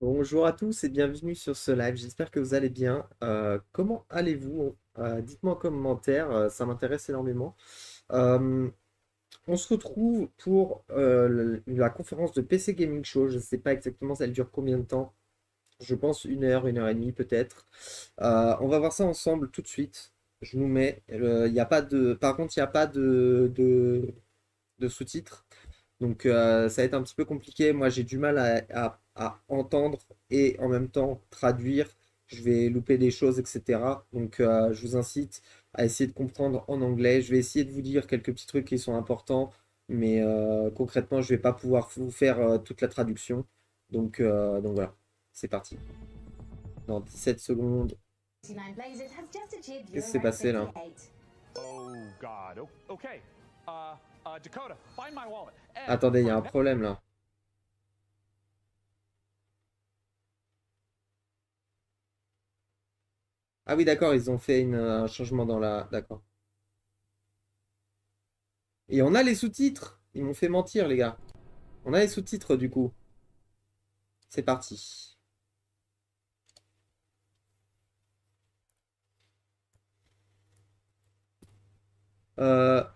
Bonjour à tous et bienvenue sur ce live. J'espère que vous allez bien. Comment allez-vous? Dites-moi en commentaire, ça m'intéresse énormément. Euh, on se retrouve pour la conférence de PC Gaming Show. Je ne sais pas exactement, elle dure combien de temps. Je pense une heure et demie peut-être. On va voir ça ensemble tout de suite. Je nous mets. Il y a pas de, par contre, il n'y a pas de sous-titres. Donc ça va être un petit peu compliqué. Moi j'ai du mal à entendre et en même temps traduire. Je vais louper des choses, etc. Donc je vous incite à essayer de comprendre en anglais. Je vais essayer de vous dire quelques petits trucs qui sont importants, mais concrètement je vais pas pouvoir vous faire toute la traduction. Donc voilà, c'est parti. Dans 17 secondes. Qu'est-ce qui s'est passé là? Oh God. Okay. Dakota, find my wallet. Attendez, il y a un problème là. Ah oui, d'accord, ils ont fait un changement dans la... D'accord. Et on a les sous-titres. Ils m'ont fait mentir, les gars. On a les sous-titres, du coup. C'est parti.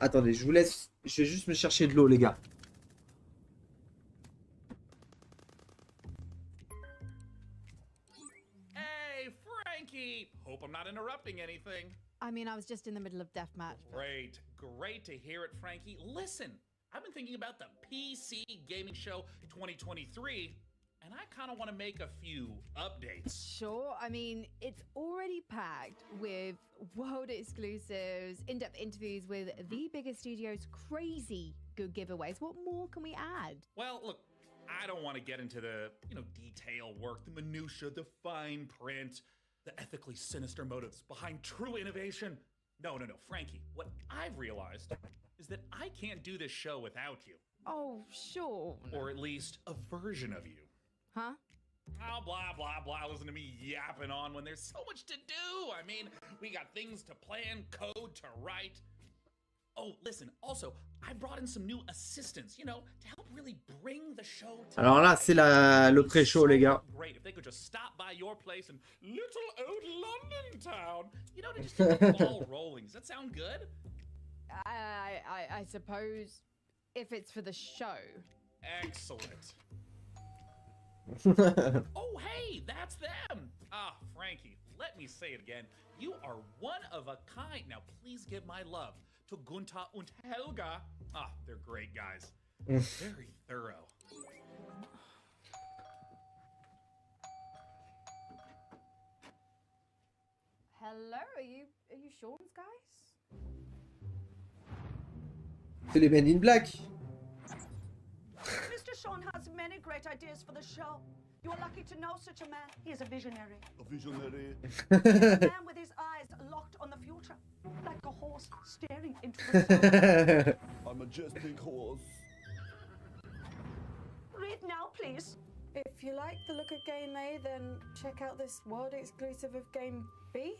Attendez, je vous laisse. Je vais juste me chercher de l'eau, les gars. Hey, Frankie. Hope I'm not interrupting anything. I mean, I was just in the middle of deathmatch. Great. Great to hear it, Frankie. Listen, I've been thinking about the PC Gaming Show 2023, and I kind of want to make a few updates. Sure, I mean, it's already packed with world exclusives, in-depth interviews with the biggest studios, crazy good giveaways. What more can we add? Well, look, I don't want to get into the, detail work, the minutia, the fine print, the ethically sinister motives behind true innovation. No, Frankie, what I've realized is that I can't do this show without you. Oh, sure. Or at least a version of you. Huh? Oh, blah, blah, blah. Listen to me yapping on when there's so much to do. I mean, we got things to plan, code to write. Oh, listen, also, I brought in some new assistants, to help really bring the show to Alors là, c'est le pré-show, les gars. Great if they could just stop by your place in little old London town, to just get the ball rolling. Does that sound good? I suppose if it's for the show. Excellent. Oh, hey, that's them. Ah, Frankie, let me say it again. You are one of a kind. Now, please give my love to Gunther und Helga. Ah, they're great guys. Very thorough. Hello, are you Sean's guys? C'est les Men in Black. Mr. Sean has many great ideas for the show. You're lucky to know such a man. He is a visionary. A visionary. A man with his eyes locked on the future, like a horse staring into the sun. A majestic horse. Read now, please. If you like the look of Game A, then check out this world exclusive of Game B.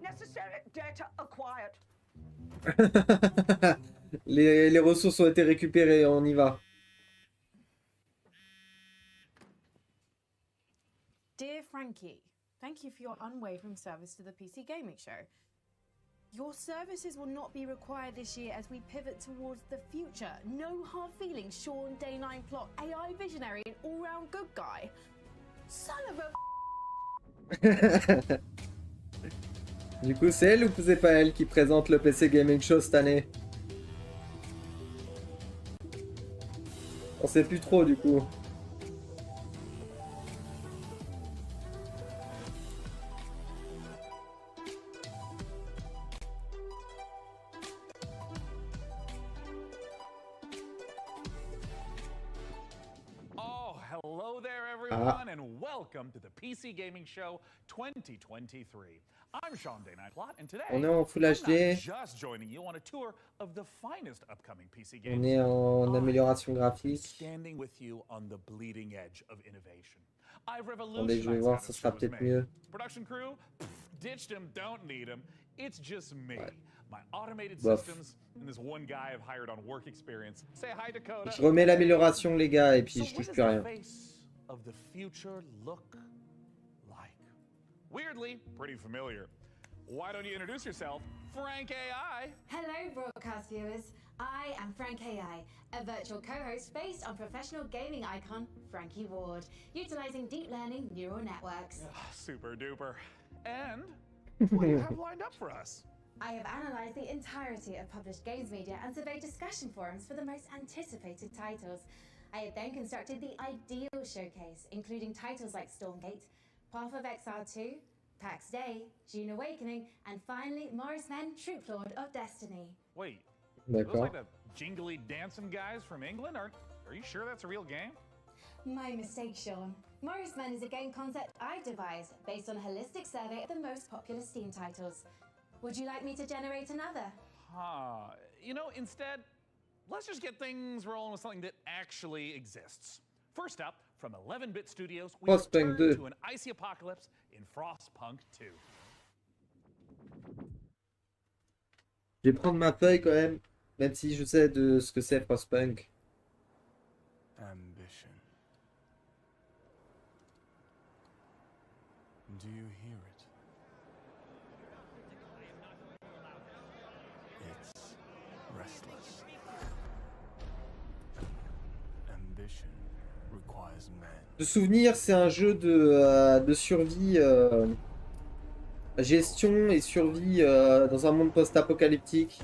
Necessary data acquired. Les ressources ont été récupérées, on y va. Dear Frankie, thank you for your unwavering service to the PC Gaming Show. Your services will not be required this year as we pivot towards the future. No hard feelings, Sean, Day 9 plot, AI visionary, and all-round good guy. Son of a... Du coup, c'est elle ou c'est pas elle qui présente le PC Gaming Show cette année? On sait plus trop du coup. Oh, hello there, everyone, and welcome to the PC Gaming Show 2023. I'm Sean Day Plot, and today On est en Full I'm HD. not just joining you on a tour of the finest upcoming PC On games. est en I amélioration am graphique. standing with you on the bleeding edge of innovation. I've Attendez, je vais revolutionized voir, how ça this sera show is peut-être made. mieux. Production crew, ditched him, don't need him. It's just me, Ouais. my automated Bof. systems, and this one guy I've hired on work experience. Say hi, Dakota. Je remets l'amélioration, les gars, et puis So je what touche does plus the rien. face the future look like? Weirdly, pretty familiar. Why don't you introduce yourself, Frank AI? Hello, broadcast viewers. I am Frank AI, a virtual co-host based on professional gaming icon Frankie Ward, utilizing deep learning neural networks. Super duper. And what do you have lined up for us? I have analyzed the entirety of published games media and surveyed discussion forums for the most anticipated titles. I have then constructed the ideal showcase, including titles like Stormgate, Path of Exile 2, PAX Day, June Awakening, and finally Morris Men, Troop Lord of Destiny. Wait, those D'accord. like the jingly dancing guys from England? Are you sure that's a real game? My mistake, Sean. Morris Men is a game concept I devised based on a holistic survey of the most popular Steam titles. Would you like me to generate another? Huh. You know, instead, let's just get things rolling with something that actually exists. First up, from 11-bit studios, we Frostpunk return 2. to an icy apocalypse in Frostpunk 2. Je vais prendre ma feuille quand même si je sais de ce que c'est Frostpunk. Ambition. Do you hear it? It's restless. Ambition requires man. De souvenir, c'est un jeu de survie, gestion et survie dans un monde post-apocalyptique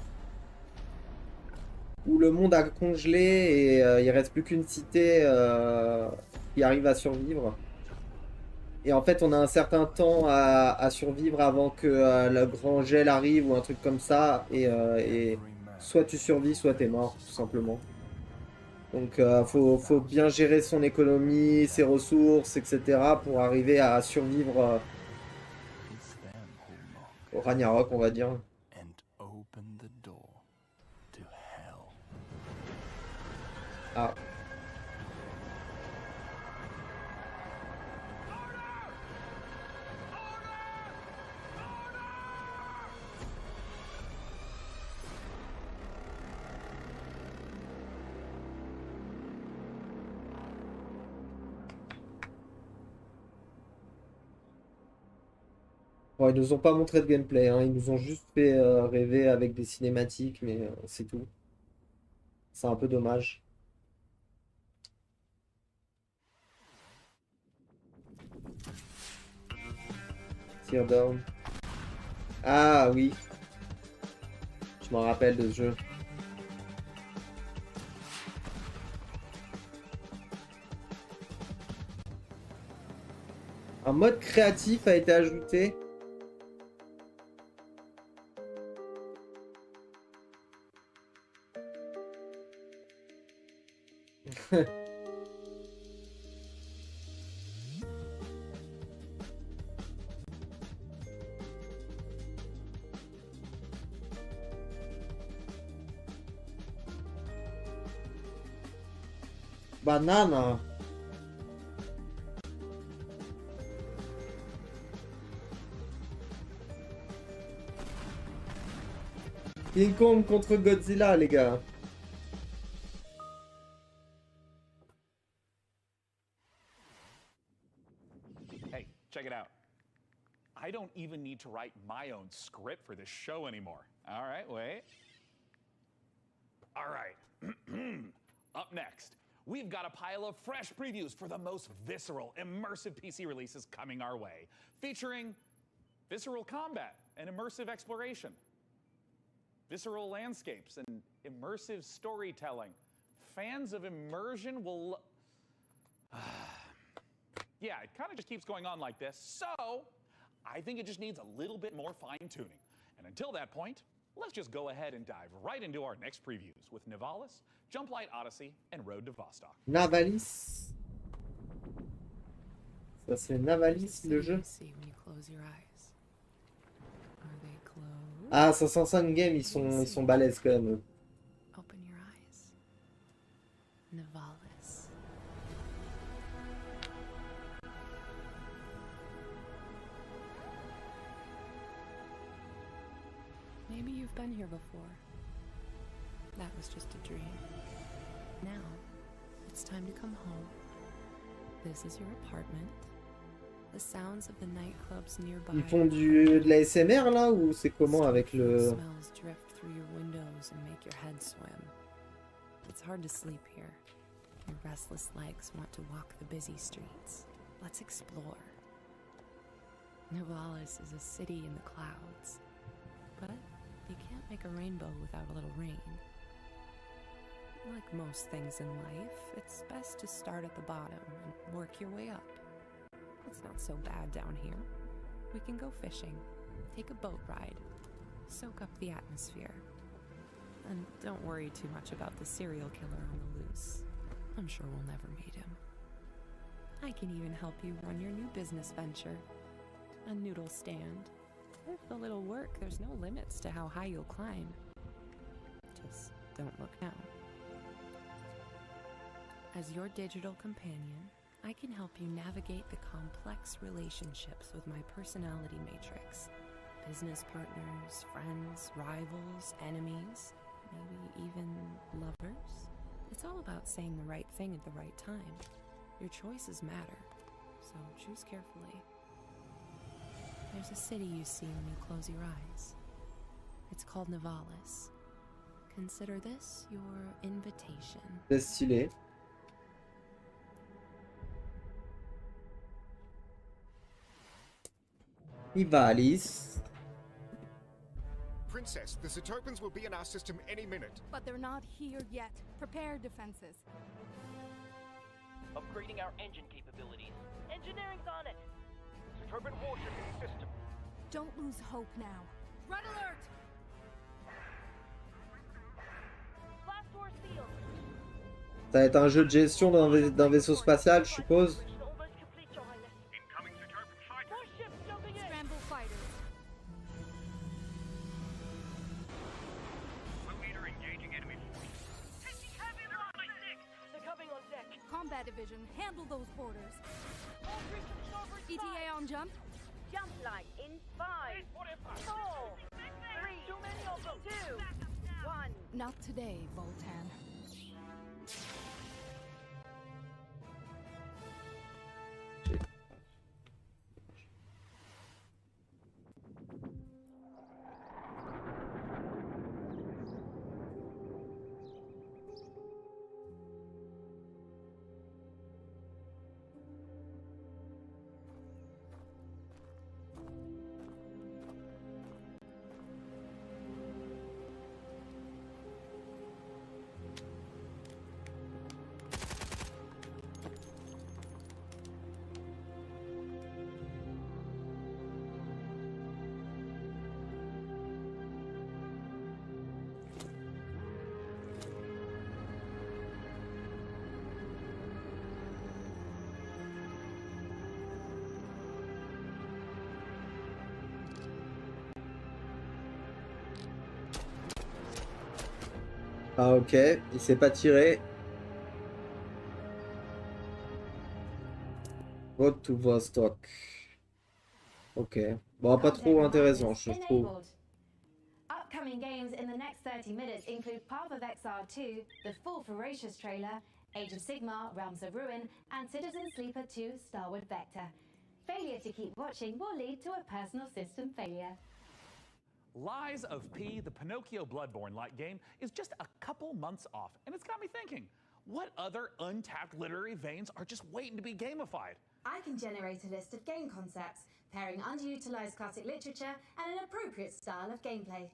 où le monde a congelé et il reste plus qu'une cité qui arrive à survivre. Et en fait, on a un certain temps à survivre avant que le grand gel arrive ou un truc comme ça. Et soit tu survis, soit t'es mort, tout simplement. Donc, faut bien gérer son économie, ses ressources, etc. pour arriver à survivre It's them who knock au Ragnarok, on va dire. and open the door to hell. Ah. Bon, ils nous ont pas montré de gameplay, hein. Ils nous ont juste fait rêver avec des cinématiques, mais c'est tout. C'est un peu dommage. Teardown. Ah oui. Je m'en rappelle de ce jeu. Un mode créatif a été ajouté. Banana. King Kong contre Godzilla, les gars. Hey, check it out. I don't even need to write my own script for this show anymore. All right, wait. All right. Up next, we've got a pile of fresh previews for the most visceral, immersive PC releases coming our way, featuring visceral combat and immersive exploration, visceral landscapes and immersive storytelling. Fans of immersion will... Yeah, it kind of just keeps going on like this, so I think it just needs a little bit more fine-tuning. And until that point, let's just go ahead and dive right into our next previews with Nivalis, Jumplight Odyssey, and Road to Vostok. Navalis. Ça c'est Navalis le jeu. See when you close your eyes. Are they closed? Ah, 505 games, ils sont balèzes quand même. Open your eyes. Nivalis. Maybe you've been here before. That was just a dream. Now, it's time to come home This is your apartment. The sounds of the nightclubs nearby. Ils font de la SMR là ou c'est comment avec le... Smells drift through your windows and make your head swim. It's hard to sleep here. Your restless legs want to walk the busy streets. Let's explore. Nivales is a city in the clouds, but you can't make a rainbow without a little rain. Like most things in life, it's best to start at the bottom and work your way up. It's not so bad down here. We can go fishing, take a boat ride, soak up the atmosphere. And don't worry too much about the serial killer on the loose. I'm sure we'll never meet him. I can even help you run your new business venture. A noodle stand. With a little work, there's no limits to how high you'll climb. Just don't look now. As your digital companion, I can help you navigate the complex relationships with my personality matrix. Business partners, friends, rivals, enemies, maybe even lovers. It's all about saying the right thing at the right time. Your choices matter, so choose carefully. There's a city you see when you close your eyes. It's called Nivales. Consider this your invitation. C'est stylé. Nivales. Princess, the Zetopans will be in our system any minute. But they're not here yet. Prepare defenses. Upgrading our engine capabilities. Engineering's on it. Zetopan warship in system. Don't lose hope now. Red alert! Blast door sealed. Ça va être un jeu de gestion d'un vaisseau spatial, je suppose. Incoming Zetopan fighters. More ships jumping in. Scramble fighters. Blue leader engaging enemy forces. Taking heavy on six. They're coming on deck. Combat division, handle those boarders. All crews to starboard side. ETA on jump. Jump line in 5, 4, 3, too many of them. 2, 1. Not today, Voltan. Ah ok, il s'est pas tiré. Vote to Vostok. Ok. Bon, pas trop intéressant, je trouve. Upcoming games in the next 30 minutes include Path of Exile 2, the full Ferocious trailer, Age of Sigmar, Realms of Ruin, and Citizen Sleeper 2, Starward Vector. Failure to keep watching will lead to a personal system failure. Lies of P, the Pinocchio Bloodborne-like game, is just a couple months off, and it's got me thinking, what other untapped literary veins are just waiting to be gamified? I can generate a list of game concepts, pairing underutilized classic literature and an appropriate style of gameplay.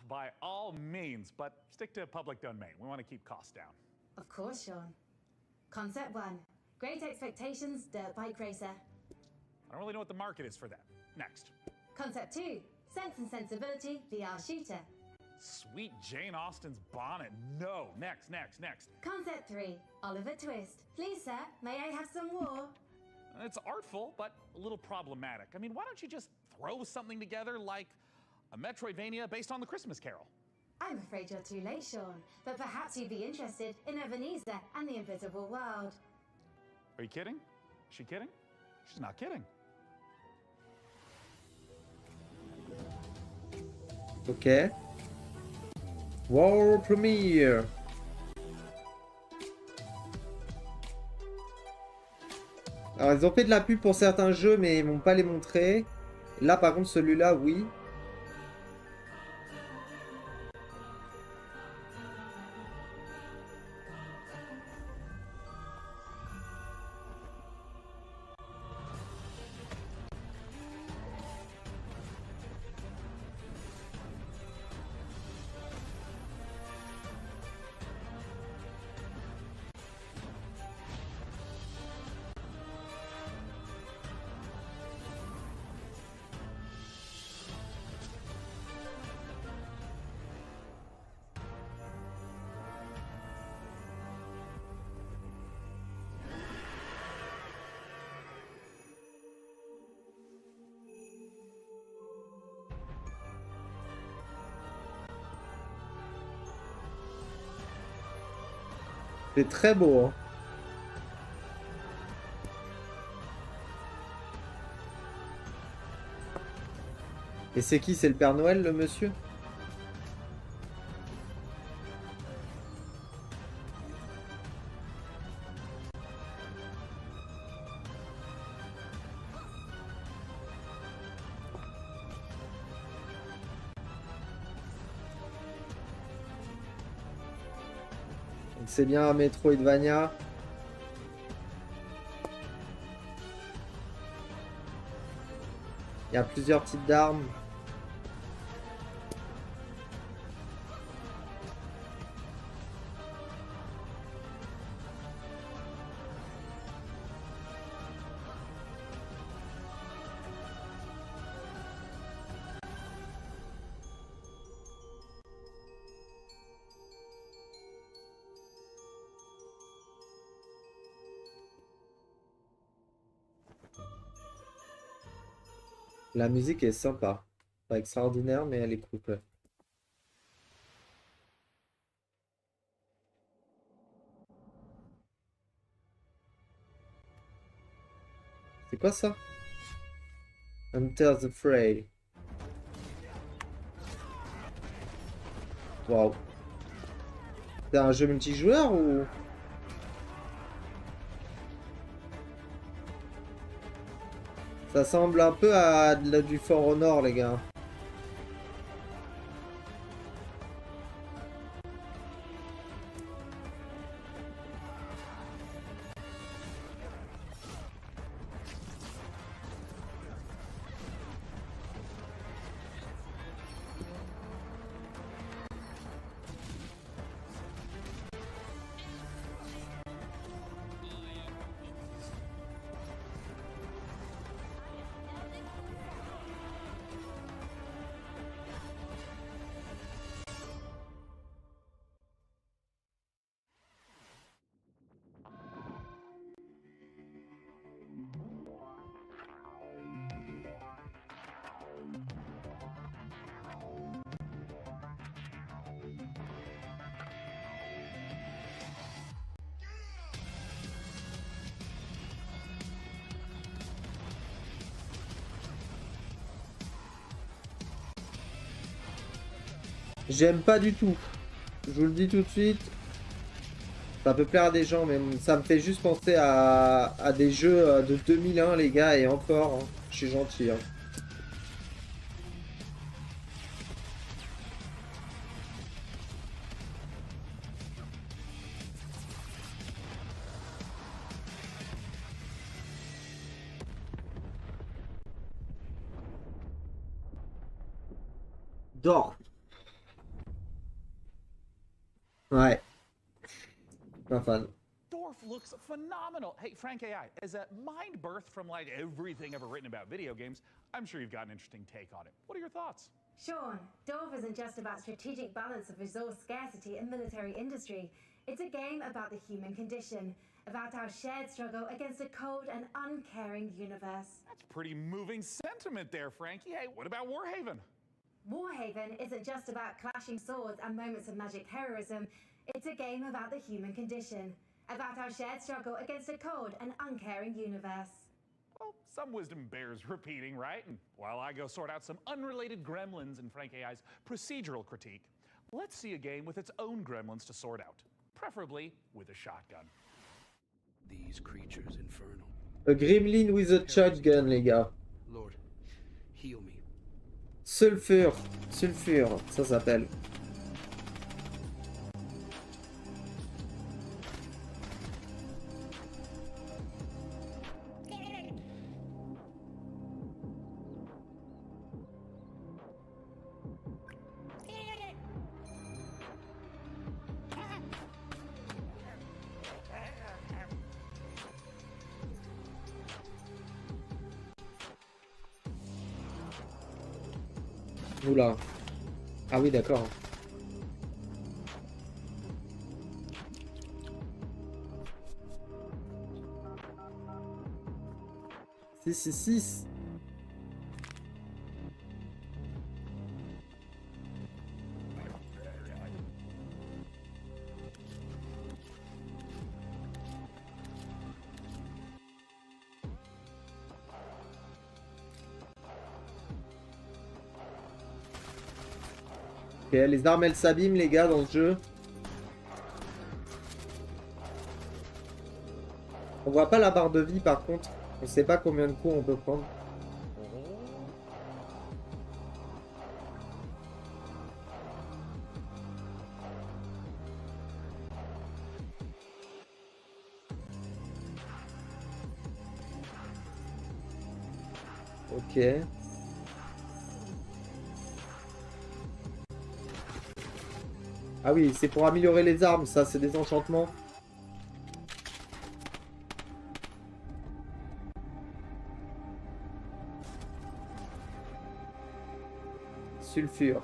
By all means, but stick to public domain. We want to keep costs down. Of course, Sean. Concept 1. Great Expectations Dirt Bike Racer. I don't really know what the market is for that. Next. Concept 2. Sense and Sensibility VR Shooter. Sweet Jane Austen's bonnet. No. Next. Concept 3. Oliver Twist. Please, sir, may I have some more? It's artful, but a little problematic. I mean, why don't you just throw something together like a Metroidvania based on the Christmas Carol? I'm afraid you're too late, Sean, but perhaps you'd be interested in Ebenezer and the Invisible World. Are you kidding? Is she kidding? She's not kidding. Ok. World Premiere. Alors, ils ont fait de la pub pour certains jeux, mais ils vont pas les montrer. Là, par contre, celui-là, oui. C'est très beau, hein. Et c'est qui? C'est le Père Noël, le monsieur? C'est bien un Metroidvania. Il y a plusieurs types d'armes. La musique est sympa. Pas extraordinaire, mais elle est cool. C'est quoi ça? Enter the Fray. Waouh. C'est un jeu multijoueur ou... Ça semble un peu à du For Honor, les gars. J'aime pas du tout. Je vous le dis tout de suite. Ça peut plaire à des gens, mais ça me fait juste penser à des jeux de 2001, les gars, et encore, hein, je suis gentil. Hein. Dors. Ouais. Pas fan. Dorf looks phenomenal. Hey, Frank AI, as a mind birth from like everything ever written about video games, I'm sure you've got an interesting take on it. What are your thoughts? Sean, Dove isn't just about strategic balance of resource scarcity and military industry. It's a game about the human condition, about our shared struggle against a cold and uncaring universe. That's pretty moving sentiment there, Frankie. Hey, what about Warhaven? Warhaven isn't just about clashing swords and moments of magic heroism. It's a game about the human condition, about our shared struggle against a cold and uncaring universe. Well, some wisdom bears repeating, right? And while I go sort out some unrelated gremlins in Frank AI's procedural critique, let's see a game with its own gremlins to sort out, preferably with a shotgun. These creatures infernal, A gremlin with a shotgun, les gars. Lord, heal me. Sulfure. Sulfure, ça s'appelle. Oula. Ah oui, d'accord. 6. Ok, les armes elles s'abîment les gars dans ce jeu. On voit pas la barre de vie par contre. On sait pas combien de coups on peut prendre. Ok. Ah oui, c'est pour améliorer les armes, ça, c'est des enchantements. Sulfure.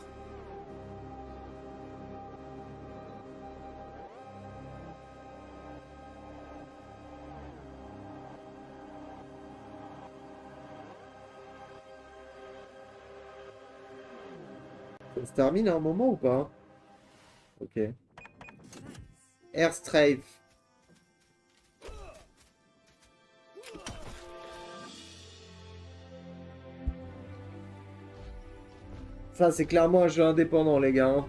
Ça se termine à un moment ou pas? Ok. Airstrafe. Ça, c'est clairement un jeu indépendant, les gars. Hein.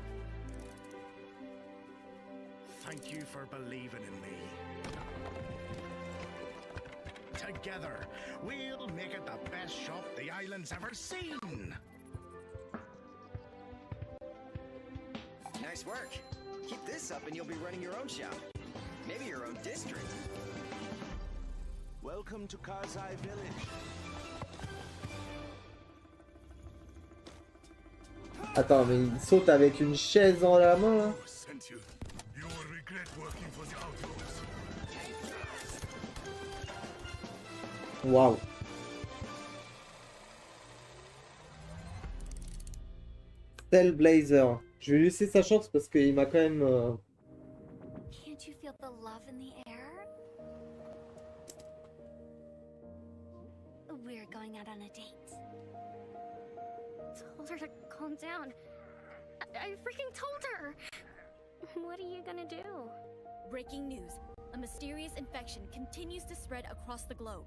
Thank you for believing in me. Together, we'll make it the best shop the island's ever seen. Nice work. Keep this up and you'll be running your own shop. Maybe your own district. Welcome to Kazai Village. Attends, mais il saute avec une chaise dans la main, là. Waouh. Stell Blazer. Je vais lui laisser sa chance parce qu'il m'a quand même... Can't you feel the love in the air? We're going out on a date. Told her to calm down. I freaking told her! What are you gonna do? Breaking news. A mysterious infection continues to spread across the globe.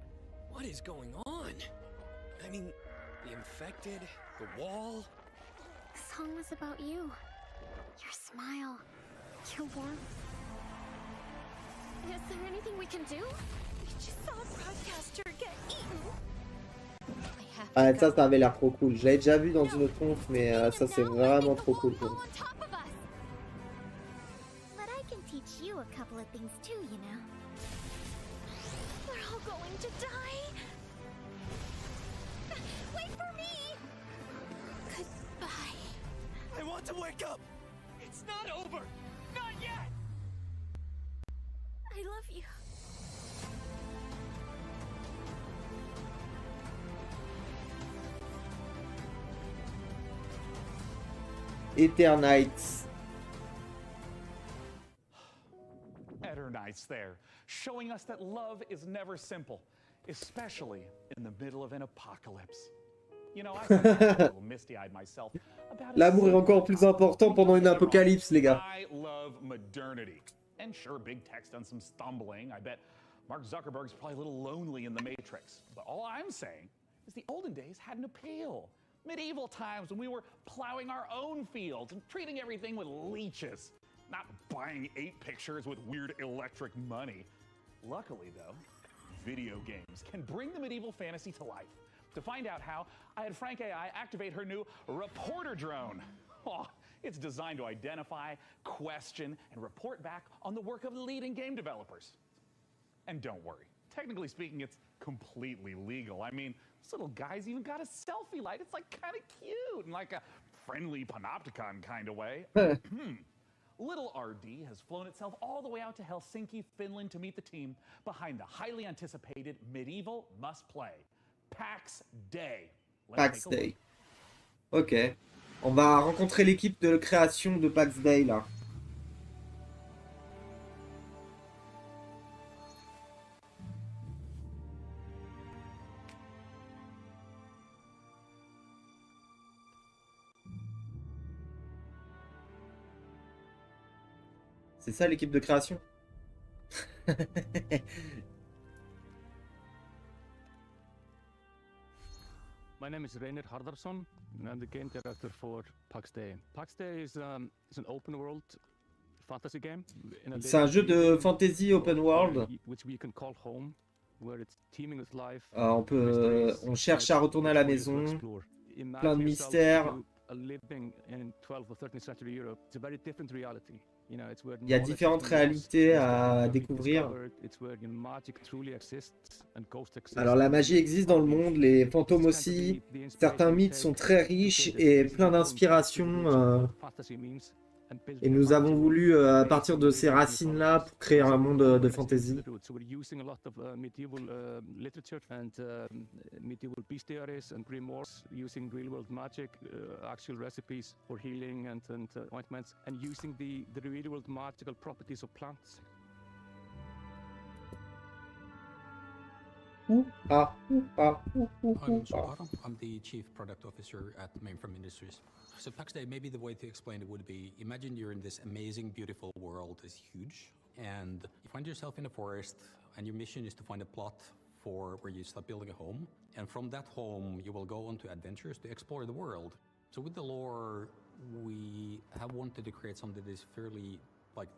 What is going on? I mean, the infected, the wall. The song was about you. Your smile. Your warmth. Is there anything we can do? We just saw a broadcaster get eaten. Ah, ça avait l'air trop cool. Je l'avais déjà vu dans une autre conf, mais ça, c'est vraiment trop cool. But I can teach you a couple of things too, you know. We're all going to die. Wait for me. Goodbye. I want to wake up. It's not over. Not yet. I love you. Eternites. Eternites there, showing us that love is never simple, especially in the middle of an apocalypse. You know, I sometimes get a little misty-eyed myself about L'amour est encore plus important pendant une apocalypse, les gars. I love modernity. And sure, big tech's done some stumbling. I bet Mark Zuckerberg's probably a little lonely in the Matrix. But all I'm saying is the olden days had an appeal. Medieval times when we were plowing our own fields and treating everything with leeches, not buying 8 pictures with weird electric money. Luckily, though, video games can bring the medieval fantasy to life. To find out how, I had Frank AI activate her new reporter drone. Oh, it's designed to identify, question, and report back on the work of leading game developers. And don't worry, technically speaking, it's completely legal. I mean, this little guy's even got a selfie light. It's like kind of cute in like a friendly panopticon kind of way. Little RD has flown itself all the way out to Helsinki, Finland to meet the team behind the highly anticipated medieval must-play, PAX Day. PAX Day. Ok. On va rencontrer l'équipe de création de PAX Day là. C'est ça l'équipe de création. My name is Reynir Harðarson, and I'm the game director for PAX Day. PAX Day is an open world fantasy game. C'est un jeu de fantasy open world. Which we can call home, where it's teeming with life. On cherche à retourner à la maison. Plein de mystères. Living in 12th or 13th century Europe, it's a very different reality. You know, it's where Il y a différentes réalités à découvrir. Alors la magie existe dans le monde, les fantômes aussi. Certains mythes sont très riches et pleins d'inspiration. Et nous avons voulu, à partir de ces racines-là, pour créer un monde de fantasy. So we're using a lot of medieval literature and medieval bestiaries and grimoires, using real-world magic, actual recipes for healing and ointments, and using the real-world magical properties of plants. I'm the Chief Product Officer at Mainframe Industries. So PAX Day, maybe the way to explain it would be, imagine you're in this amazing, beautiful world, it's huge, and you find yourself in a forest, and your mission is to find a plot for where you start building a home, and from that home, you will go on to adventures to explore the world. So with the lore, we have wanted to create something that is fairly, like,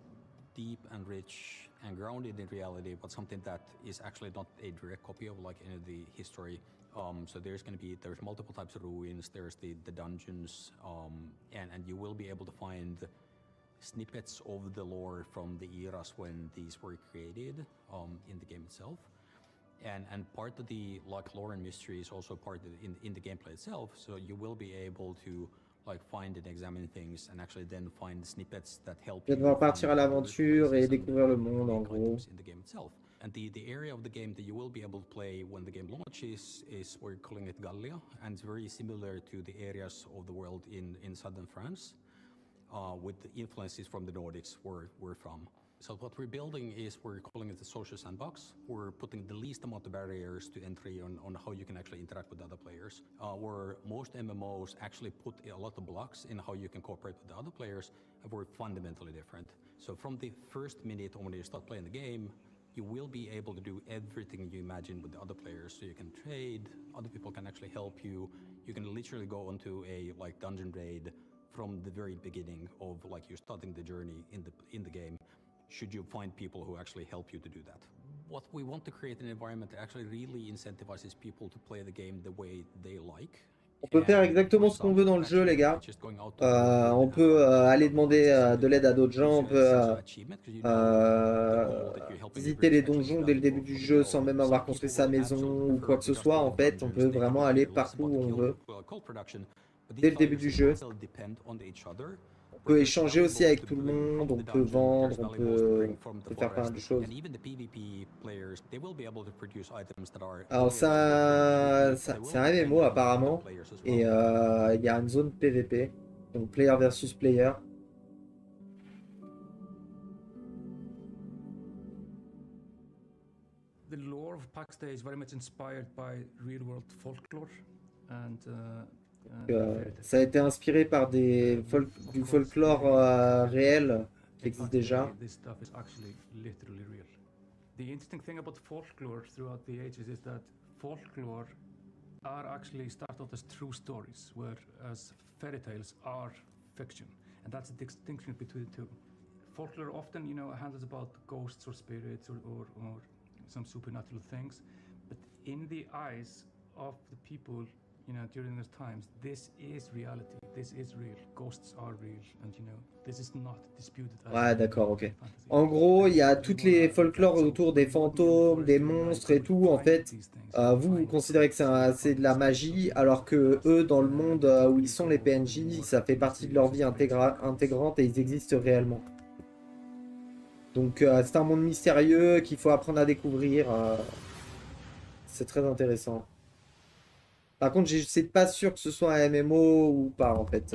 deep and rich and grounded in reality, but something that is actually not a direct copy of like any of the history. So there's multiple types of ruins, there's the dungeons, and you will be able to find snippets of the lore from the eras when these were created in the game itself. And part of the like lore and mystery is also part of in the gameplay itself, so you will be able to like find and examine things and actually then find snippets that help you. Devoir partir à l'aventure et découvrir le monde en gros. In the game itself. And the area of the game that you will be able to play when the game launches is, we're calling it Gallia, and it's very similar to the areas of the world in southern France, with the influences from the Nordics where we're from. So what we're building is, we're calling it the social sandbox. We're putting the least amount of barriers to entry on how you can actually interact with other players. Where most MMOs actually put a lot of blocks in how you can cooperate with the other players, and we're fundamentally different. So from the first minute when you start playing the game, you will be able to do everything you imagine with the other players. So you can trade, other people can actually help you. You can literally go onto a like dungeon raid from the very beginning of like you're starting the journey in the game, should you find people who actually help you to do that. What we want to create an environment that actually really incentivizes people to play the game the way they like. On peut faire exactement ce qu'on veut dans le jeu, les gars. On peut aller demander de l'aide à d'autres gens, on peut visiter les donjons dès le début du jeu sans même avoir construit sa maison ou quoi que ce soit. En fait, on peut vraiment aller partout où on veut dès le début du jeu. On peut échanger aussi avec tout le monde, on peut vendre, on peut faire plein de choses. Alors ça c'est un MMO apparemment, et il y a une zone PVP, donc player versus player. The lore of PAX Day is very much inspired by real-world folklore and ça a été inspiré par du folklore réel qui existe déjà. This stuff is actually literally real. The interesting thing about folklore throughout the ages is that folklore are actually start out as true stories, whereas fairy tales are fiction, and that's the distinction between the two. Folklore often, handles about ghosts or spirits or some supernatural things, but in the eyes of the people, you know, during those times, this is reality. This is real. Ghosts are real, and you know, this is not disputed. Ouais, d'accord, ok. En gros, il y a toutes les folklores autour des fantômes, des monstres et tout. En fait, vous considérez que c'est de la magie, alors que eux, dans le monde où ils sont les PNJ, ça fait partie de leur vie intégrante et ils existent réellement. Donc, c'est un monde mystérieux qu'il faut apprendre à découvrir. C'est très intéressant. Par contre, c'est pas sûr que ce soit un MMO ou pas, en fait.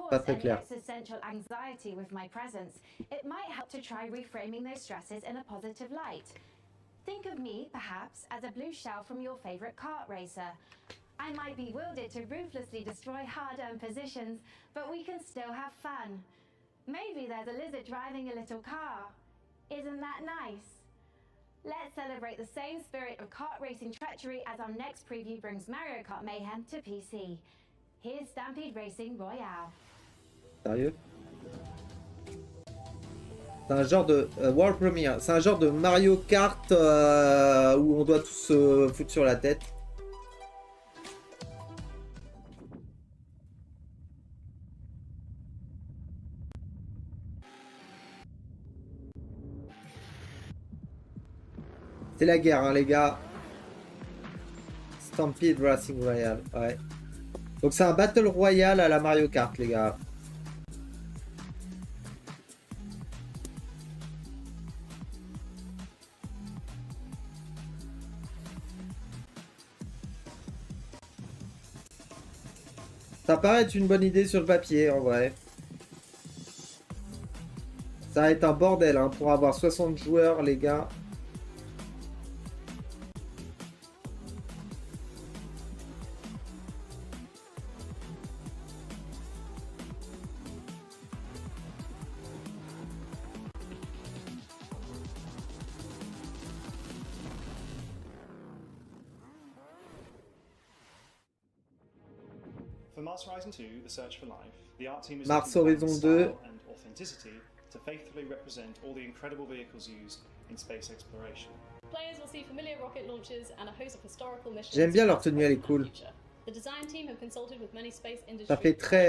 Pas très clair. Existential anxiety with my presence, it might help to try reframing those stresses in a positive light. Think of me, perhaps, as a blue shell from your favorite kart racer. I might be wielded to ruthlessly destroy hard-earned positions, but we can still have fun. Maybe there's a lizard driving a little car. Isn't that nice? Let's celebrate the same spirit of kart racing treachery as our next preview brings Mario Kart Mayhem to PC. Here's Stampede Racing Royale. Sérieux? C'est un genre de World Premiere. C'est un genre de Mario Kart où on doit tous se foutre sur la tête. C'est la guerre, hein, les gars. Stampede Racing Royale, ouais. Donc c'est un Battle Royale à la Mario Kart, les gars. Ça paraît être une bonne idée sur le papier, en vrai. Ça va être un bordel, hein, pour avoir 60 joueurs, les gars. For Mars Horizon 2, The Search for Life, the art team is Mars looking to Horizon balance 2. style and authenticity to faithfully represent all the incredible vehicles used in space exploration. Players will see familiar rocket launches and a host of historical missions. J'aime bien leur tenue, elle est cool. The design team have consulted with many space industry. Ça fait très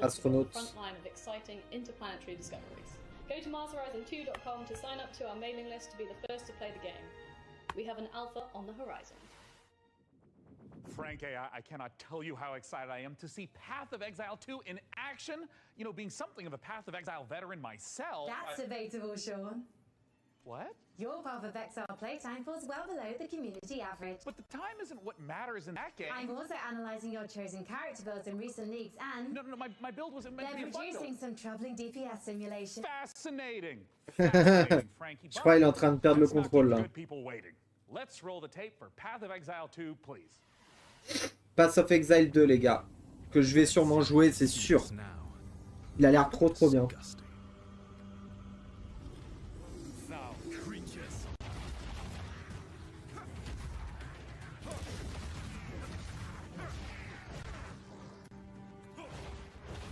astronaute. Front line of exciting interplanetary discoveries. Go to MarsHorizon2.com to sign up to our mailing list to be the first to play the game. We have an alpha on the horizon. Frank, I cannot tell you how excited I am to see Path of Exile 2 in action. You know, being something of a Path of Exile veteran myself. That's debatable, Sean. What? Your Path of Exile playtime falls well below the community average. But the time isn't what matters in that game. I'm also analysing your chosen character builds in recent leagues and... No, my build wasn't meant to be a fun producing build. some troubling DPS simulation. Fascinating. Fascinating, Frankie. Je crois qu'il est en train de perdre le Let's not contrôle, keep là. good people waiting. Let's roll the tape for Path of Exile 2, please. Path of Exile 2, les gars. Que je vais sûrement jouer, c'est sûr. Il a l'air trop bien.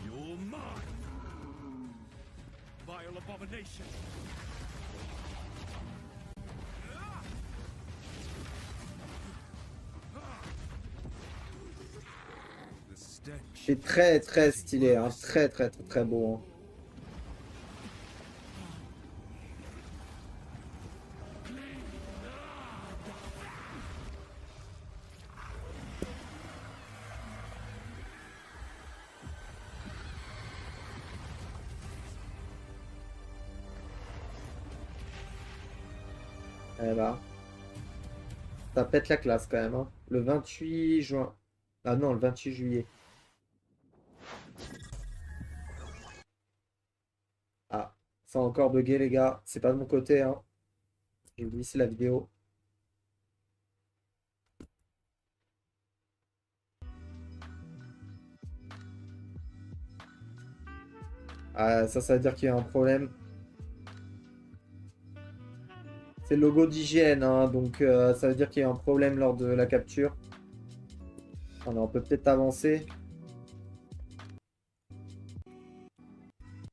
You're mine. Vile abomination. C'est très stylé, hein. Très beau. Hein. Eh bah. Ça pète la classe quand même. Hein. Le 28 juin. Ah non, le 28 juillet. Ah, ça a encore bugué les gars. C'est pas de mon côté. Hein. J'ai glissé la vidéo. Ah, ça veut dire qu'il y a un problème. C'est le logo d'hygiène, hein, donc ça veut dire qu'il y a un problème lors de la capture. Attendez, on peut peut-être avancer.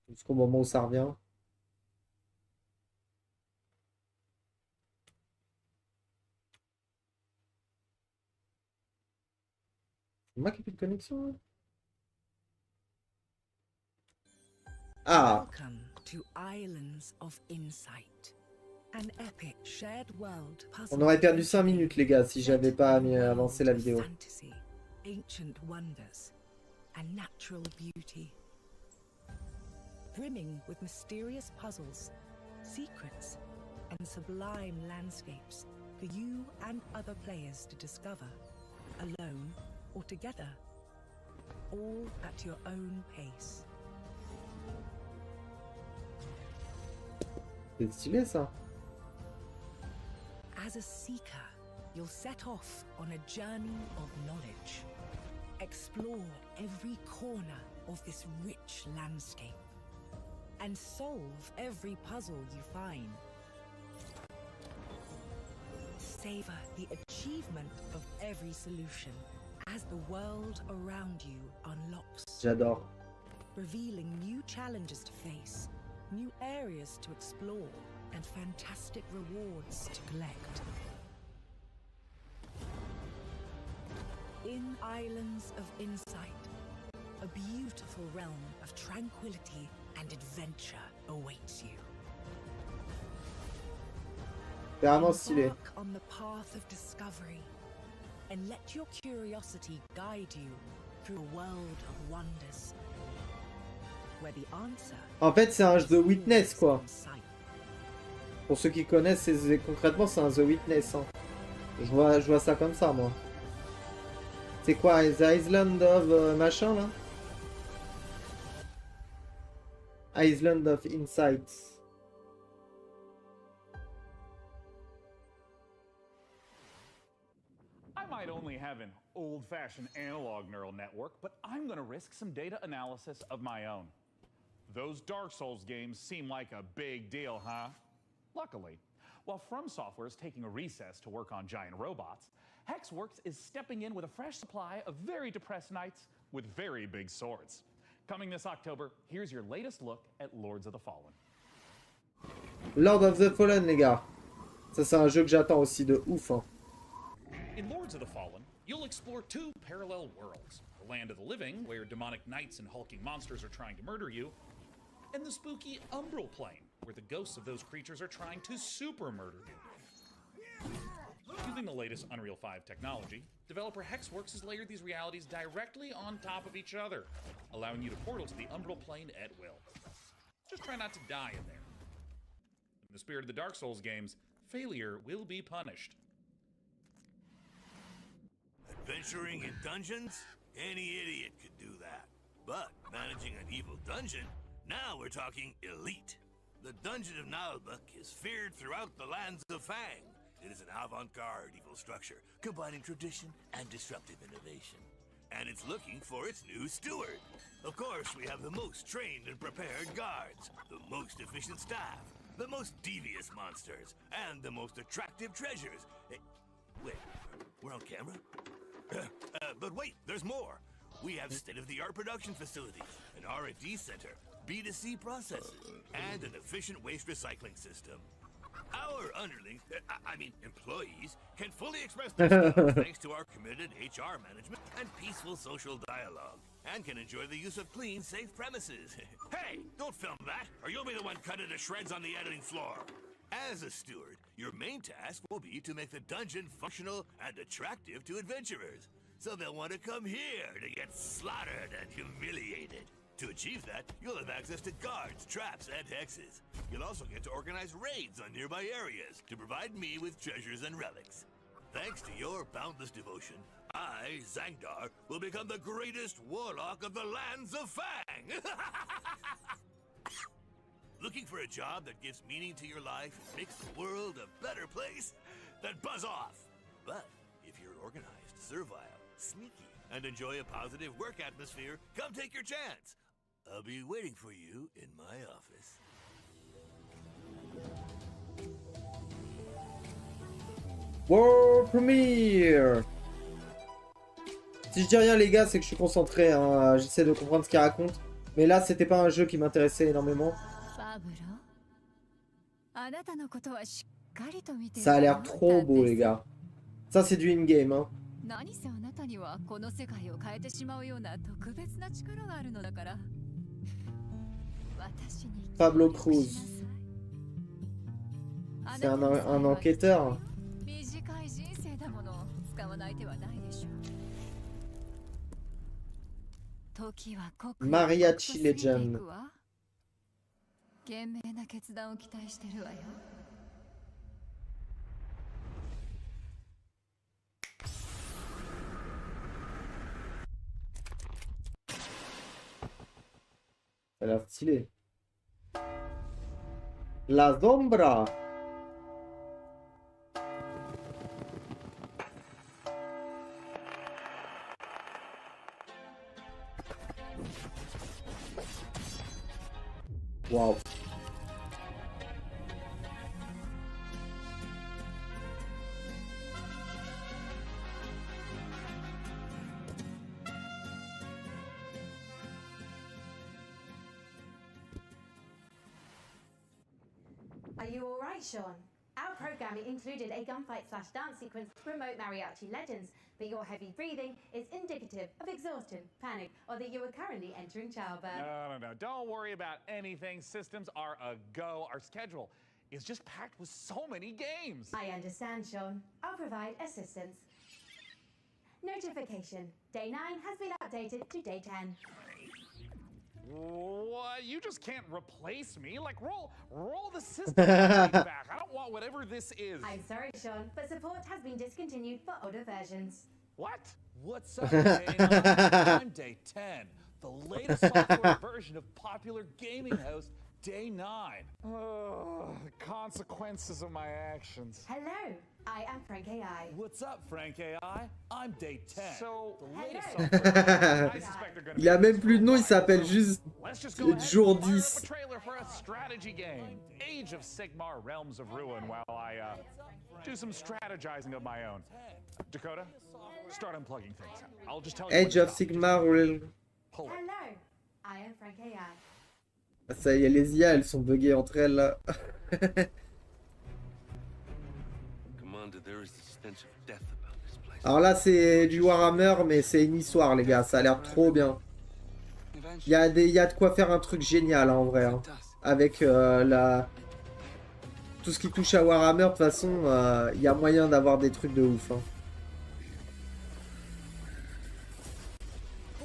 Jusqu'au moment où ça revient. Moi qui ai plus de connexion là. Ah, Welcome to Islands of Insight, an epic shared world puzzle. on aurait perdu 5 minutes les gars si j'avais pas avancé la vidéo. Fantasy, ancient wonders, and natural beauty. Brimming with mysterious puzzles, secrets, and sublime landscapes for you and other players to discover, alone or together, all at your own pace. C'est stylé ça. As a seeker, you'll set off on a journey of knowledge. Explore every corner of this rich landscape and solve every puzzle you find. Savor the achievement of every solution as the world around you unlocks. J'adore. Revealing new challenges to face, new areas to explore, and fantastic rewards to collect. In Islands of Insight, a beautiful realm of tranquility and adventure awaits you. Vraiment stylé. Embark on the path of discovery and let your curiosity guide you through a world of wonders. Where the answer En fait, c'est un jeu The Witness quoi. Pour ceux qui connaissent, concrètement, c'est un The Witness. Hein. Je vois ça comme ça, moi. C'est quoi, The Island of machin là? Island of Insight. I might only have an old-fashioned analog neural network, but I'm going to risk some data analysis of my own. Those Dark Souls games seem like a big deal, huh? Luckily, while From Software is taking a recess to work on giant robots, Hexworks is stepping in with a fresh supply of very depressed knights with very big swords. Coming this October, here's your latest look at Lords of the Fallen. Lord of the Fallen, les gars. Ça, c'est un jeu que j'attends aussi de ouf. Hein. In Lords of the Fallen, you'll explore two parallel worlds. The land of the living, where demonic knights and hulking monsters are trying to murder you, and the spooky Umbral Plane, where the ghosts of those creatures are trying to super murder you. Using the latest Unreal 5 technology, developer Hexworks has layered these realities directly on top of each other, allowing you to portal to the Umbral Plane at will. Just try not to die in there. In the spirit of the Dark Souls games, failure will be punished. Adventuring in dungeons? Any idiot could do that. But managing an evil dungeon? Now we're talking elite. The Dungeon of Nalbuck is feared throughout the lands of Fang. It is an avant-garde evil structure, combining tradition and disruptive innovation. And it's looking for its new steward. Of course, we have the most trained and prepared guards, the most efficient staff, the most devious monsters, and the most attractive treasures. Wait, we're on camera? But wait, there's more. We have state-of-the-art production facilities, an R&D center, B2C processes, and an efficient waste recycling system. Our underlings, employees, can fully express themselves thanks to our committed HR management and peaceful social dialogue, and can enjoy the use of clean, safe premises. Hey, don't film that, or you'll be the one cut into shreds on the editing floor. As a steward, your main task will be to make the dungeon functional and attractive to adventurers, so they'll want to come here to get slaughtered and humiliated. To achieve that, you'll have access to guards, traps, and hexes. You'll also get to organize raids on nearby areas to provide me with treasures and relics. Thanks to your boundless devotion, I, Zangdar, will become the greatest warlock of the lands of Fang! Looking for a job that gives meaning to your life and makes the world a better place? Then buzz off! But if you're organized, servile, sneaky, and enjoy a positive work atmosphere, come take your chance. I'll be waiting for you in my office. World Premiere. Si je dis rien les gars, c'est que je suis concentré, hein. J'essaie de comprendre ce qu'il raconte. Mais là, c'était pas un jeu qui m'intéressait énormément. Ça a l'air trop beau les gars. Ça c'est du in-game hein. 何せあなたにはこの世界を変えてしまうような特別な力があるのだから。私に Pablo Cruz. C'est un enquêteur. 短い人生だもの。使わない手はないでしょう。時は刻一刻と過ぎてい Mariachi Legend. くわ。賢明な決断を期待してるわよ。Ça a l'air stylé. La Sombra. Wow. Are you alright, Sean? Our programming included a gunfight slash dance sequence to promote Mariachi Legends, but your heavy breathing is indicative of exhaustion, panic, or that you are currently entering childbirth. No. Don't worry about anything. Systems are a go. Our schedule is just packed with so many games. I understand, Sean. I'll provide assistance. Notification. Day 9 has been updated to day 10. What? You just can't replace me? Like, roll the system back. I don't want whatever this is. I'm sorry, Sean, but support has been discontinued for older versions. What? What's up, Day 9? I'm Day 10, the latest software version of popular gaming host Day 9. The consequences of my actions. Hello, I am Frank AI. What's up, Frank AI? I'm Day 10. So, the latest Hello. software I suspect are gonna Il a même plus de nom, il s'appelle juste Let's just go ahead Jour and fire 10. up a trailer for a strategy game, Age of Sigmar Realms of Ruin, while I do some strategizing of my own. Dakota, start unplugging things. I'll just tell you. Age of Sigmar. Pull it. Hello, I am Frank AI. Ça y est, les IA, elles sont buggées entre elles là. Commander, there is the stench of death about this place. Alors là, c'est du Warhammer, mais c'est une histoire, les gars. Ça a l'air trop bien. Il y a de quoi faire un truc génial, hein, en vrai. Hein. Avec tout ce qui touche à Warhammer, de toute façon, il y a moyen d'avoir des trucs de ouf. Hein.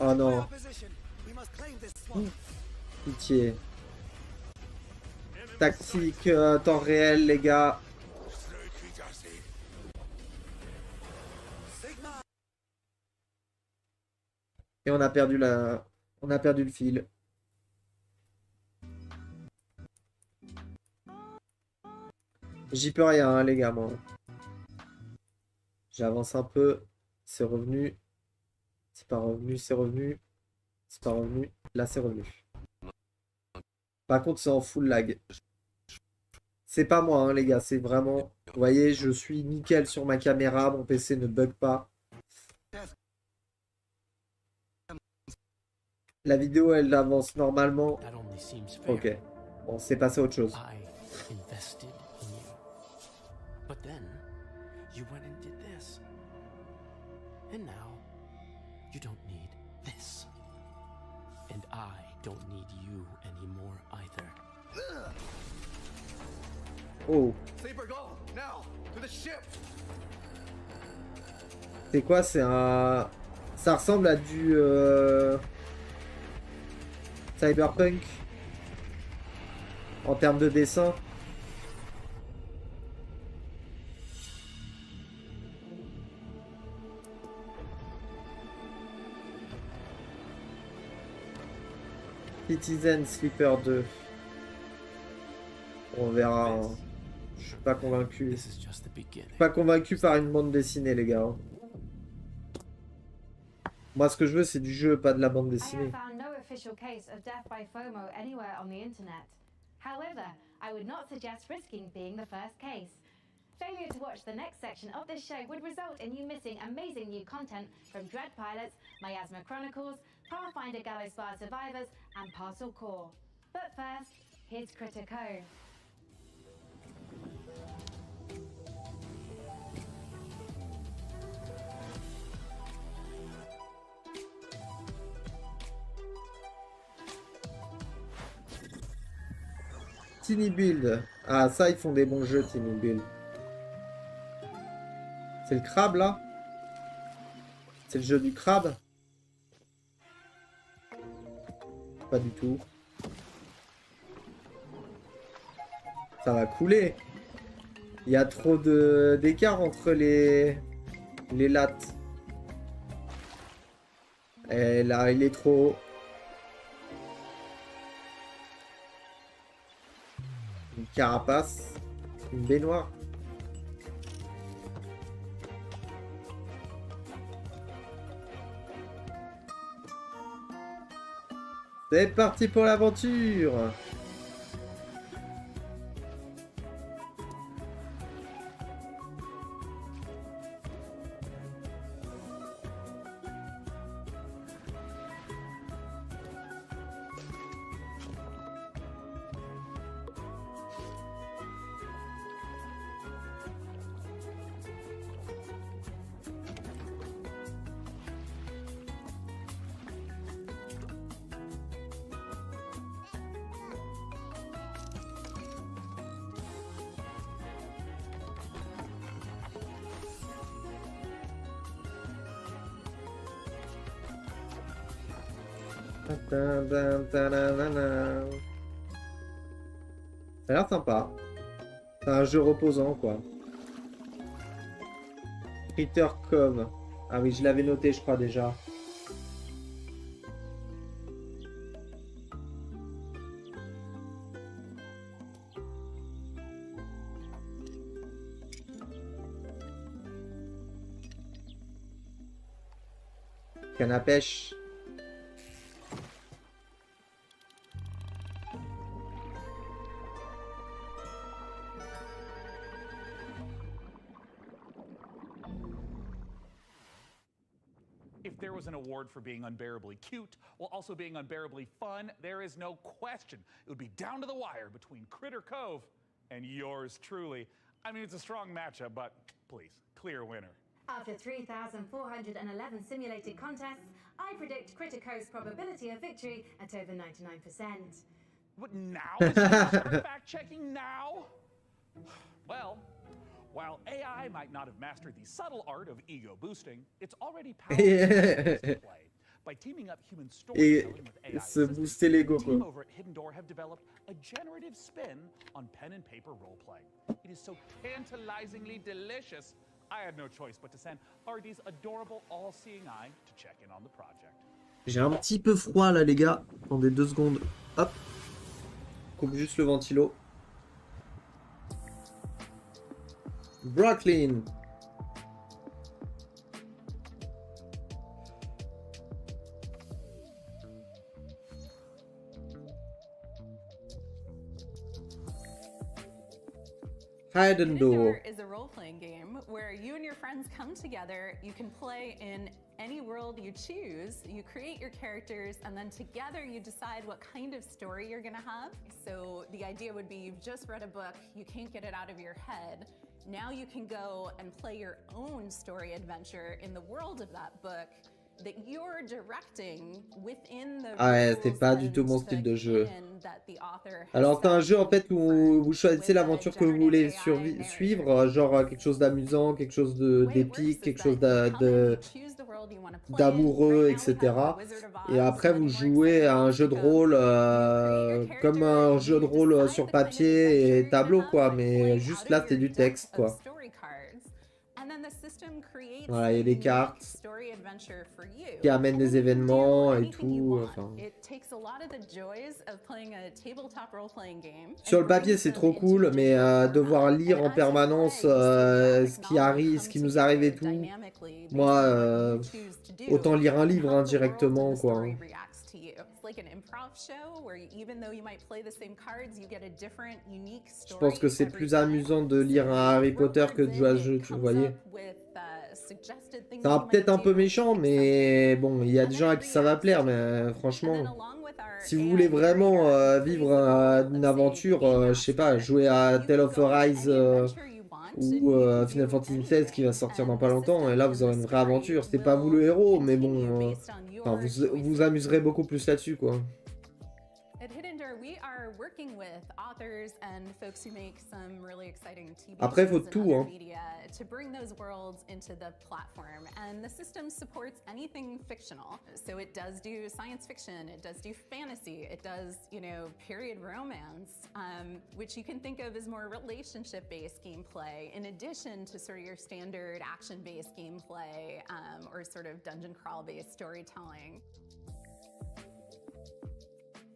Oh non. Pitié. Tactique, temps réel, les gars. Et on a perdu le fil. J'y peux rien, hein, les gars, moi. J'avance un peu. C'est revenu. C'est pas revenu, c'est revenu. C'est pas revenu. Là, c'est revenu. Par contre, c'est en full lag. C'est pas moi, hein, les gars. C'est vraiment... Vous voyez, je suis nickel sur ma caméra. Mon PC ne bug pas. La vidéo, elle avance normalement. Ok. Bon, c'est passé à autre chose. But then, you went and did this. And now, you don't need this. And I don't need you anymore either. Oh. Sleeper, go! Now! To the ship! C'est quoi? C'est un... Ça ressemble à du... Cyberpunk. En termes de dessin. Citizen Sleeper 2. On verra. Hein. Je suis pas convaincu. Je suis pas convaincu par une bande dessinée, les gars. Moi, ce que je veux, c'est du jeu, pas de la bande I dessinée. have found no official case of death by FOMO anywhere on the internet. However, I would not suggest risking being the first case. Failure to watch the next section of this show would result in you missing amazing new content from Dread Pilots, Miasma Chronicles, Pathfinder Gallows Bar Survivors, and Parcel Core. But first, here's Critico. Tiny Build. Ah, ça, ils font des bons jeux, Tiny Build. C'est le crabe, là? C'est le jeu du crabe? Pas du tout. Ça va couler. Il y a trop d'écart entre les lattes. Et là, il est trop haut. Une carapace. Une baignoire. C'est parti pour l'aventure. Ça a l'air sympa. C'est un jeu reposant, quoi. Critter Cove. Ah oui, je l'avais noté, je crois, déjà. Canne à pêche. If there was an award for being unbearably cute while also being unbearably fun, there is no question it would be down to the wire between Critter Cove and yours truly. I mean, it's a strong matchup, but please, clear winner. After 3,411 simulated contests, I predict Critter Cove's probability of victory at over 99%. What, now? Is start fact-checking now? Well, while AI might not have mastered the subtle art of ego boosting, it's already powerful to play. By teaming up human storytelling with AI assistants, the team over at Hidden Door have developed a generative spin on pen and paper role-playing. It is so tantalizingly delicious, I had no choice but to send Hardy's adorable all-seeing eye to check in on the project. J'ai un petit peu froid là les gars. Attendez 2 secondes. Hop. Coupe juste le ventilo. Brooklyn. Hidden Door is a role-playing game where you and your friends come together. You can play in any world you choose. You create your characters, and then together you decide what kind of story you're gonna have. So the idea would be you've just read a book, you can't get it out of your head. Now you can go and play your own story adventure in the world of that book that you're directing within the Ah ouais, c'est pas du tout mon style de jeu. Alors c'est un jeu en fait où vous choisissez l'aventure que vous voulez suivre, genre quelque chose d'amusant, quelque chose d'épique, quelque chose d'amoureux, etc. Et après vous jouez à un jeu de rôle comme un jeu de rôle sur papier et tableau quoi, mais juste là c'est du texte quoi. Voilà, il y a des cartes qui amènent des événements et tout. Enfin. Sur le papier, c'est trop cool, mais devoir lire en permanence ce qui arrive, ce qui nous arrive et tout. Moi, autant lire un livre hein, directement, quoi. Je pense que c'est plus amusant de lire un Harry Potter que de jouer à ce jeu, tu voyez. C'est peut-être un peu méchant, mais bon, il y a des gens à qui ça va plaire, mais franchement, si vous voulez vraiment vivre une aventure, je sais pas, jouer à Tale of Arise ou Final Fantasy XVI qui va sortir dans pas longtemps, et là vous aurez une vraie aventure. C'est pas vous le héros, mais bon, vous vous amuserez beaucoup plus là-dessus, quoi. At Hidden Door where we are working with authors and folks who make some really exciting TV Après, shows faut and tout, other hein. media to bring those worlds into the platform. And the system supports anything fictional. So it does do science fiction, it does do fantasy, it does, you know, period romance, which you can think of as more relationship-based gameplay, in addition to sort of your standard action-based gameplay or sort of dungeon crawl-based storytelling.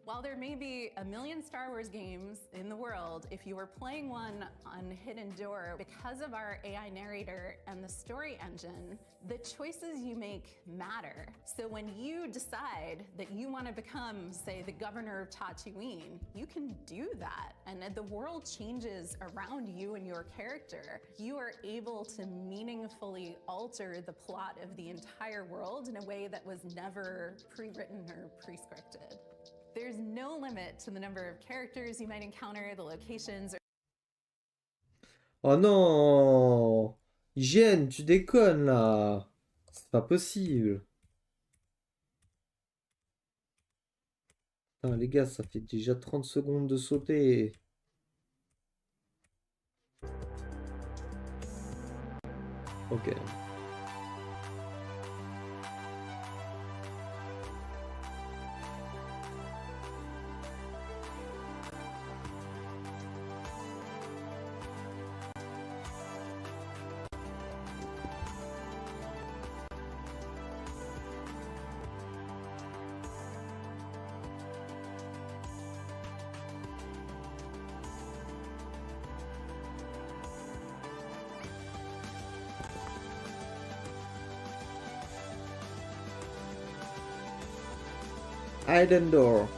While there may be a million Star Wars games in the world, if you were playing one on Hidden Door, because of our AI narrator and the story engine, the choices you make matter. So when you decide that you want to become, say, the governor of Tatooine, you can do that. And the world changes around you and your character. You are able to meaningfully alter the plot of the entire world in a way that was never pre-written or pre-scripted. There's no limit to the number of characters you might encounter, the locations. Oh non! Hygiène, tu déconnes là! C'est pas possible. Putain, les gars, ça fait déjà 30 secondes de sauter. Ok. Hidden Door.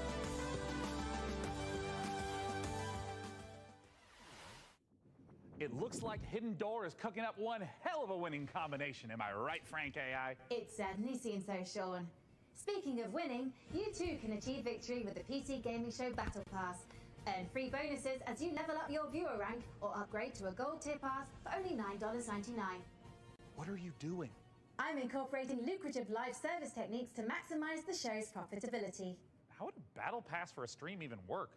It looks like Hidden Door is cooking up one hell of a winning combination. Am I right, Frank AI? It certainly seems so, Sean. Speaking of winning, you too can achieve victory with the PC Gaming Show Battle Pass. Earn free bonuses as you level up your viewer rank or upgrade to a gold tier pass for only $9.99. What are you doing? I'm incorporating lucrative live service techniques to maximize the show's profitability. How would a battle pass for a stream even work?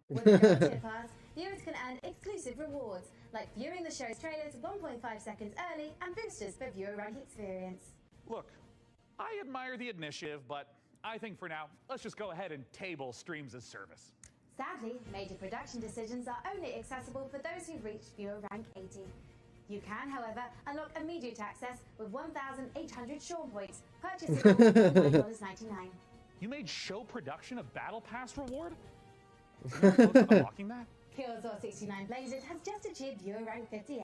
With a gold tier pass, viewers can earn exclusive rewards, like viewing the show's trailers 1.5 seconds early and boosters for viewer rank experience. Look, I admire the initiative, but I think for now, let's just go ahead and table streams as service. Sadly, major production decisions are only accessible for those who've reached viewer rank 80. You can, however, unlock immediate access with 1,800 Sean points, purchasable for $9.99. You made show production a battle pass reward? Is there any close to unlocking that? Killzor 69 Blazes has just achieved viewer rank 58.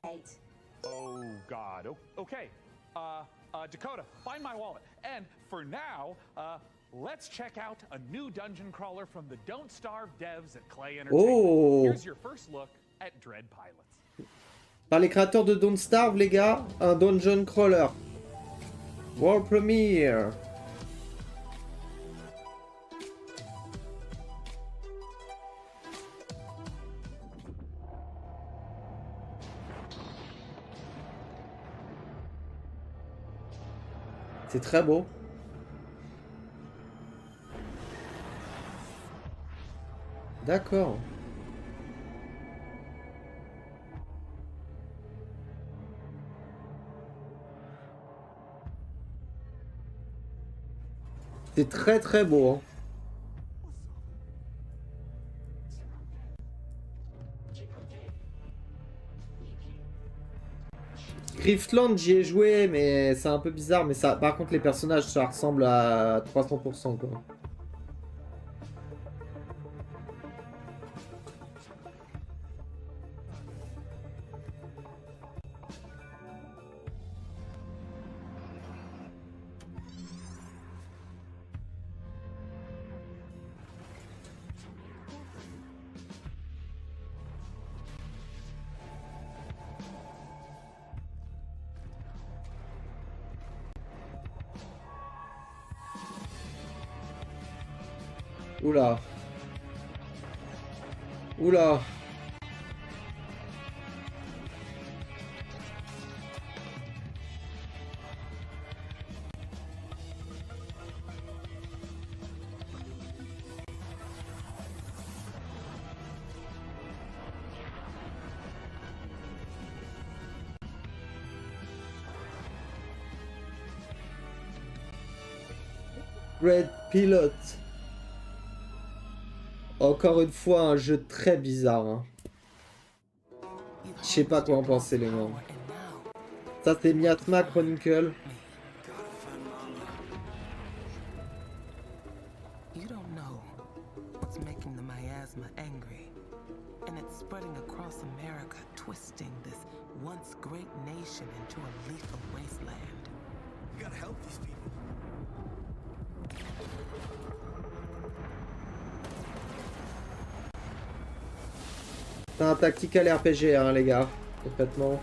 Oh, God. Okay. Dakota, find my wallet. And for now, let's check out a new dungeon crawler from the Don't Starve devs at Clay Entertainment. Oh. Here's your first look at Dread Pilots. Par les créateurs de Don't Starve, les gars, un dungeon crawler. World premiere. C'est très beau. D'accord. C'est très très beau. Hein. Griftland, j'y ai joué, mais c'est un peu bizarre. Mais ça, par contre, les personnages, ça ressemble à 300%, quoi. Oula. Oula. Red Pilot. Encore une fois, un jeu très bizarre. Hein. Je sais pas quoi en penser, les gens. Ça, c'est Miasma Chronicle. You don't know what's making the miasma angry. And it's spreading across America, twisting this once great nation into a lethal wasteland. You gotta help these people. C'est un tactical RPG, hein, les gars. Complètement.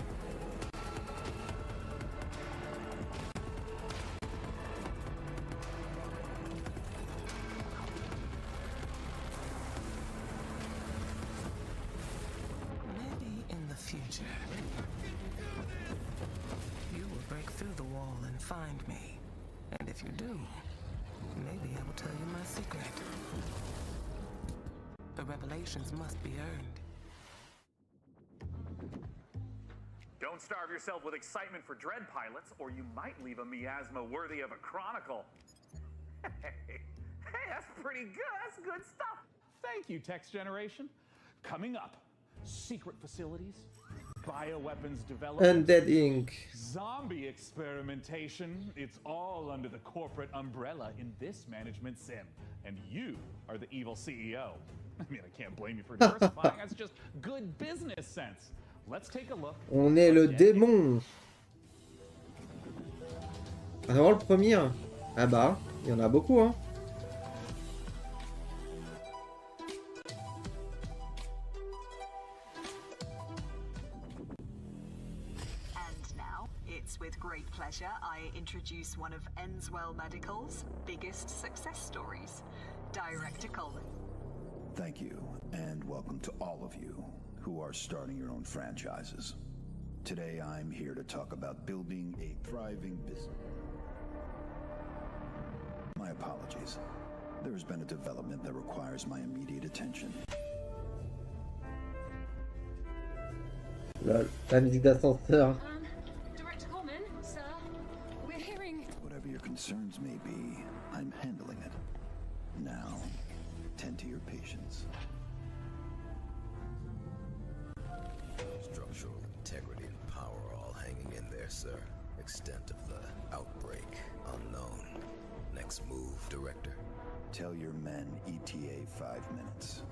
Maybe in the future, you will break through the wall and find me. And if you do, maybe I will tell you my secret. The revelations must be earned. Don't starve yourself with excitement for Dread pilots, or you might leave a miasma worthy of a chronicle. Hey, that's pretty good. That's good stuff. Thank you, text generation. Coming up, secret facilities, bioweapons development, Undead Inc. zombie experimentation. It's all under the corporate umbrella in this management sim. And you are the evil CEO. I mean, I can't blame you for diversifying. That's just good business sense. Let's take a look. On est le démon. Alors le premier. Hein. Ah bah, il y en a beaucoup, hein. And now, it's with great pleasure I introduce one of Enswell Medical's biggest success stories, Director Colin. Thank you, and welcome to all of you who are starting your own franchises. Today I'm here to talk about building a thriving business. My apologies. There has been a development that requires my immediate attention. La musique d'ascenseur. Director Coleman, sir, we're hearing... Whatever your concerns may be, I'm handling it. Now, tend to your patients. Structural integrity and power all hanging in there, sir. Extent of the outbreak unknown. Next move, Director. Tell your men ETA 5 minutes.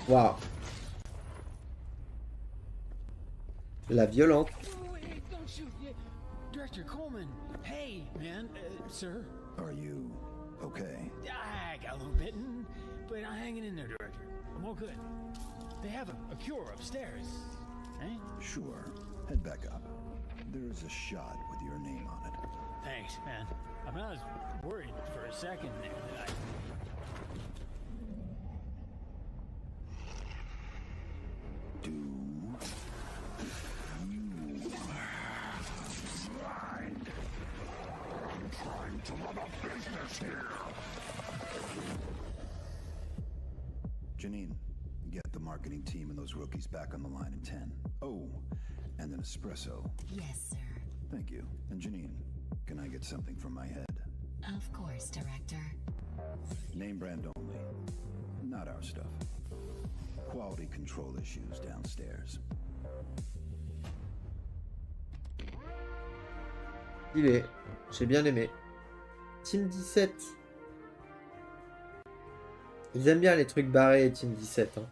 Waouh. La violente. Oh, hey, don't shoot. Director Coleman. Hey, man, sir. Are you okay? I got a little bitten, but I'm hanging in there, Director. I'm all good. They have a cure upstairs, eh? Sure. Head back up. There is a shot with your name on it. Thanks, man. I mean, I was worried for a second there that I... Do you mind? I'm trying to run a business here. Janine, get the marketing team and those rookies back on the line in 10. Oh, and an espresso. Yes, sir. Thank you. And Janine, can I get something from my head? Of course, Director. Name brand only. Not our stuff. Quality control issues downstairs. Il est. J'ai bien aimé. Team 17. Ils aiment bien les trucs barrés, Team 17. Hein.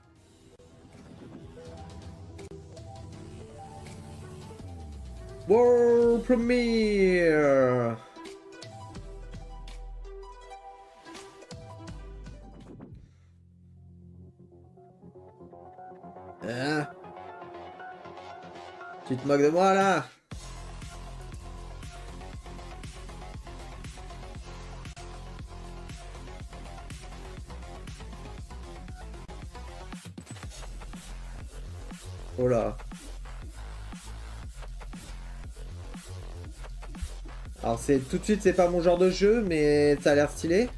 World Premiere. Hein? Tu te moques de moi là? Oh là. Alors c'est tout de suite c'est pas mon genre de jeu, mais ça a l'air stylé.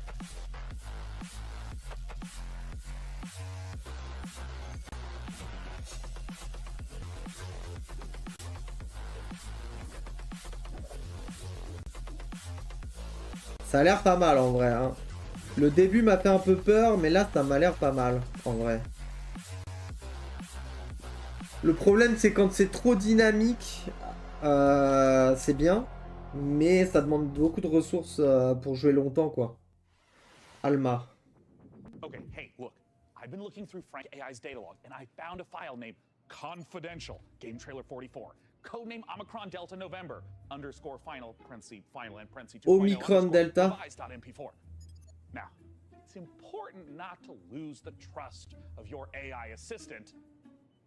Ça a l'air pas mal en vrai, hein. Le début m'a fait un peu peur, mais là ça m'a l'air pas mal en vrai. Le problème c'est quand c'est trop dynamique, c'est bien, mais ça demande beaucoup de ressources pour jouer longtemps quoi. Alma. Okay, hey, look. I've been looking through Frank AI's data log, and I found a file named confidential, game trailer 44, codename Omicron Delta November, underscore final, parenthesis, final, and parenthesis 2.0, Omicron Delta. revised.mp4. Now, it's important not to lose the trust of your AI assistant,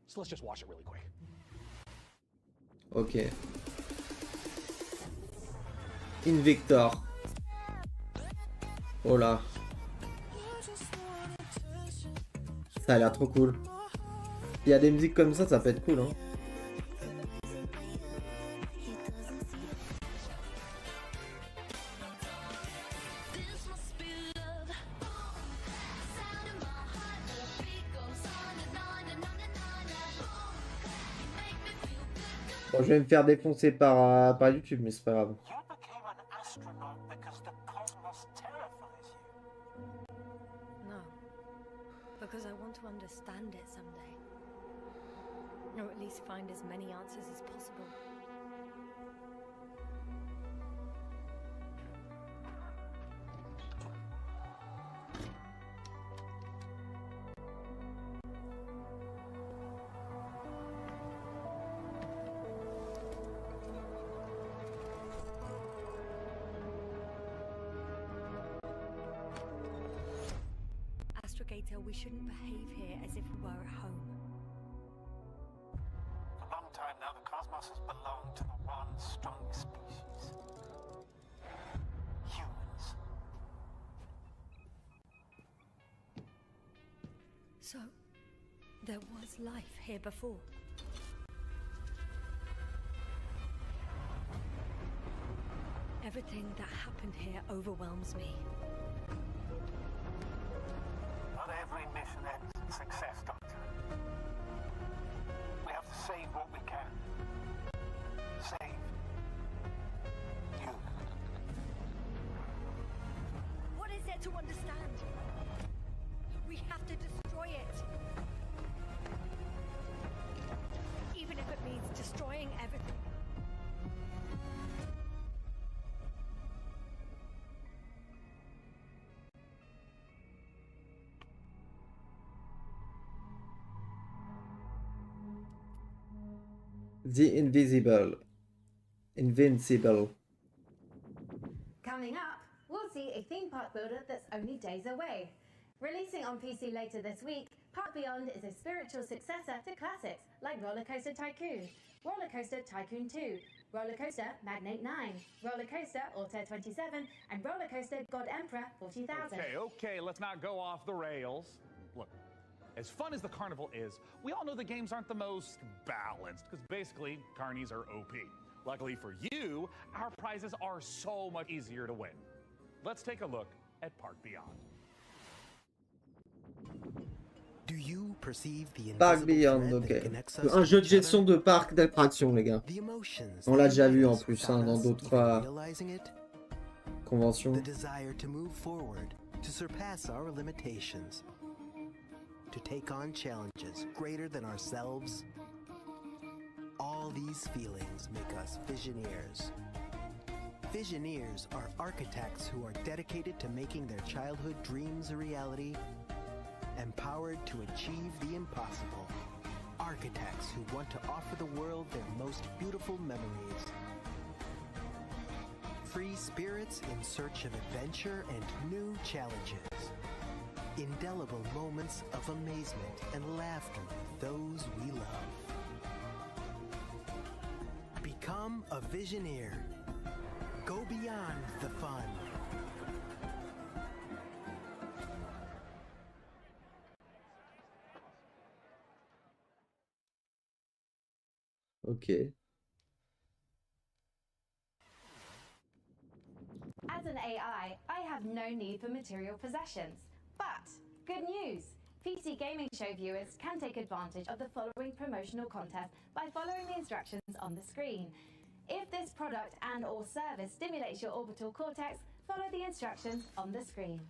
so let's just watch it really quick. Ok. Invictor. Oh là. Ça a l'air trop cool. Il y a des musiques comme ça peut être cool, hein. Bon, je vais me faire défoncer par YouTube, mais c'est pas grave. No, because I want to understand it someday. Or at least find as many answers as possible. Astrogator, we shouldn't behave here as if we were at home. For a long time now, the cosmos has belonged to the one strong species. Humans. So, there was life here before. Everything that happened here overwhelms me. Not every mission ends in success, Doctor. We have to save what we can. Save you. What is there to understand? We have to destroy it. Even if it means destroying everything. The Invisible. Invincible. Coming up, we'll see a theme park builder that's only days away. Releasing on PC later this week, Park Beyond is a spiritual successor to classics like Roller Coaster Tycoon, Roller Coaster Tycoon 2, Roller Coaster Magnate 9, Roller Coaster Altair 27, and Roller Coaster God Emperor 40,000. Okay, let's not go off the rails. Look, as fun as the carnival is, we all know the games aren't the most balanced, because basically, carnies are OP. Luckily for you, our prizes are so much easier to win. Let's take a look at Park Beyond. Do you perceive the Park Beyond, ok. Un jeu de gestion de parc d'attractions, les gars. On l'a déjà vu en plus hein, dans d'autres conventions. The desire to move forward, to surpass our limitations, to take on challenges greater than ourselves. All these feelings make us Visioneers. Visioneers are architects who are dedicated to making their childhood dreams a reality, empowered to achieve the impossible. Architects who want to offer the world their most beautiful memories. Free spirits in search of adventure and new challenges. Indelible moments of amazement and laughter with those we love. Become a Visioneer. Go beyond the fun. Ok. As an AI, I have no need for material possessions. But good news! PC Gaming Show viewers can take advantage of the following promotional content by following the instructions on the screen. If this product and/or service stimulates your orbital cortex, follow the instructions on the screen.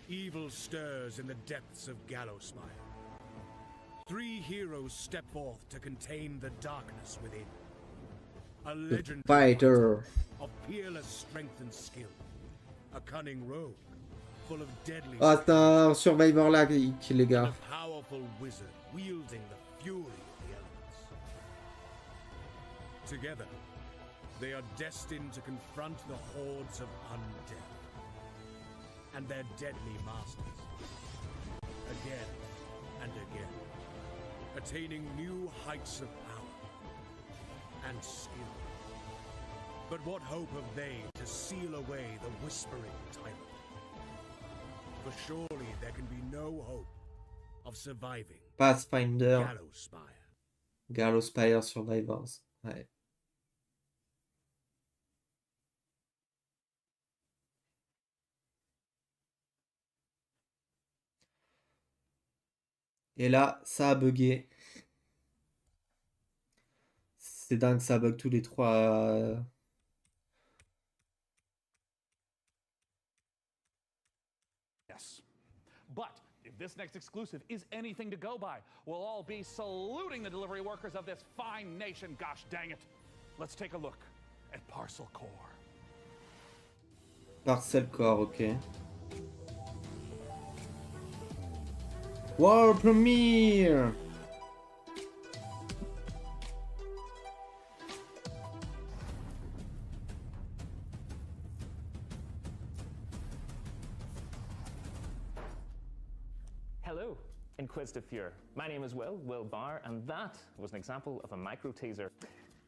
Evil stirs in the depths of Gallowspire. 3 heroes step forth to contain the darkness within. A legendary Fighter. of peerless strength and skill. A cunning rogue, full of deadly Ah, c'est un Survivor là, les gars. a powerful wizard wielding the fury of the elements. Together, they are destined to confront the hordes of undead and their deadly masters, again and again, attaining new heights of power and skill. But what hope have they to seal away the whispering tyrant? For surely there can be no hope of surviving Pathfinder. Gallowspire. Gallowspire Survivors. Ouais. Et là, ça a bugué. C'est dingue, ça bug tous les 3. Yes. But if this next exclusive is anything to go by, we'll all be saluting the delivery workers of this fine nation, gosh dang it. Let's take a look at Parcel Core. Parcel Core, ok. World Premiere! Hello, Inquisitive Viewer. My name is Will Barr, and that was an example of a micro teaser.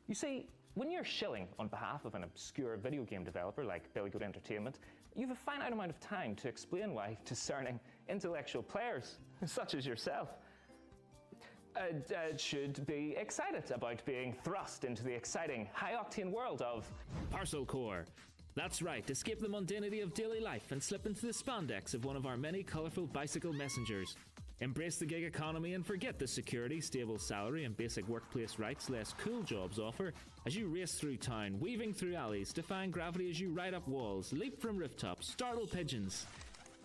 You see, when you're shilling on behalf of an obscure video game developer like Billy Goat Entertainment, you have a finite amount of time to explain why discerning intellectual players, such as yourself, should be excited about being thrust into the exciting, high-octane world of Parcel Core. That's right, escape the mundanity of daily life and slip into the spandex of one of our many colourful bicycle messengers. Embrace the gig economy and forget the security, stable salary and basic workplace rights less cool jobs offer as you race through town, weaving through alleys, defying gravity as you ride up walls, leap from rooftops, startle pigeons.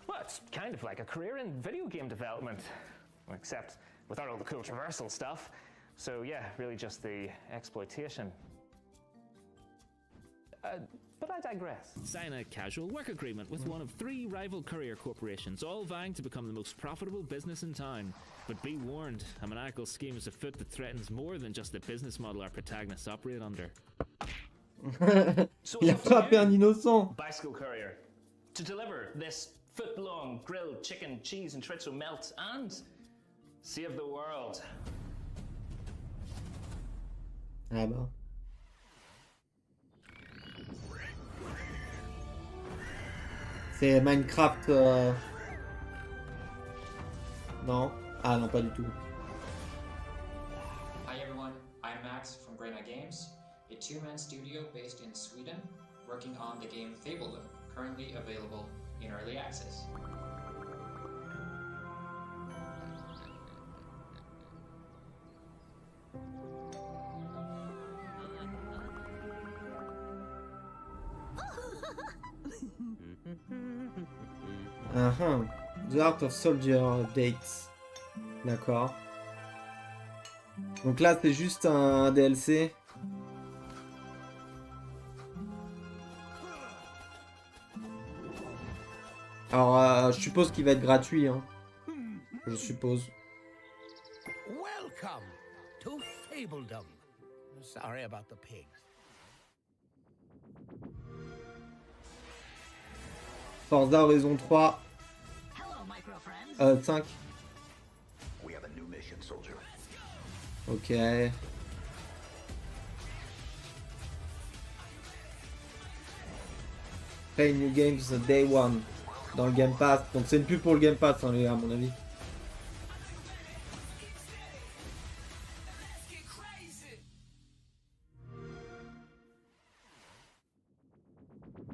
Well, it's kind of like a career in video game development, except without all the cool traversal stuff. So yeah, really just the exploitation. But I digress. Sign a casual work agreement with one of 3 rival courier corporations, all vying to become the most profitable business in town. But be warned, a maniacal scheme is afoot that threatens more than just the business model our protagonists operate under. So Il a frappé un innocent. Bicycle courier, to deliver this foot-long grilled chicken, cheese and chorizo melt and save the world. Ah bah. C'est Minecraft. Non. Ah non, pas du tout. Hi everyone, I'm Max from Grey Knight Games, a 2-man studio based in Sweden, working on the game Fabledom, currently available in early access. The Art of Soldier Updates. D'accord. Donc là, c'est juste un DLC. Alors, je suppose qu'il va être gratuit. Hein. Je suppose. Welcome to Fabledom. Sorry about the pigs. Forza Horizon 3. 5. We have a new mission, soldier. Ok. Play new games day one dans le Game Pass. Donc c'est une pub pour le Game Pass, hein, les gars, à mon avis.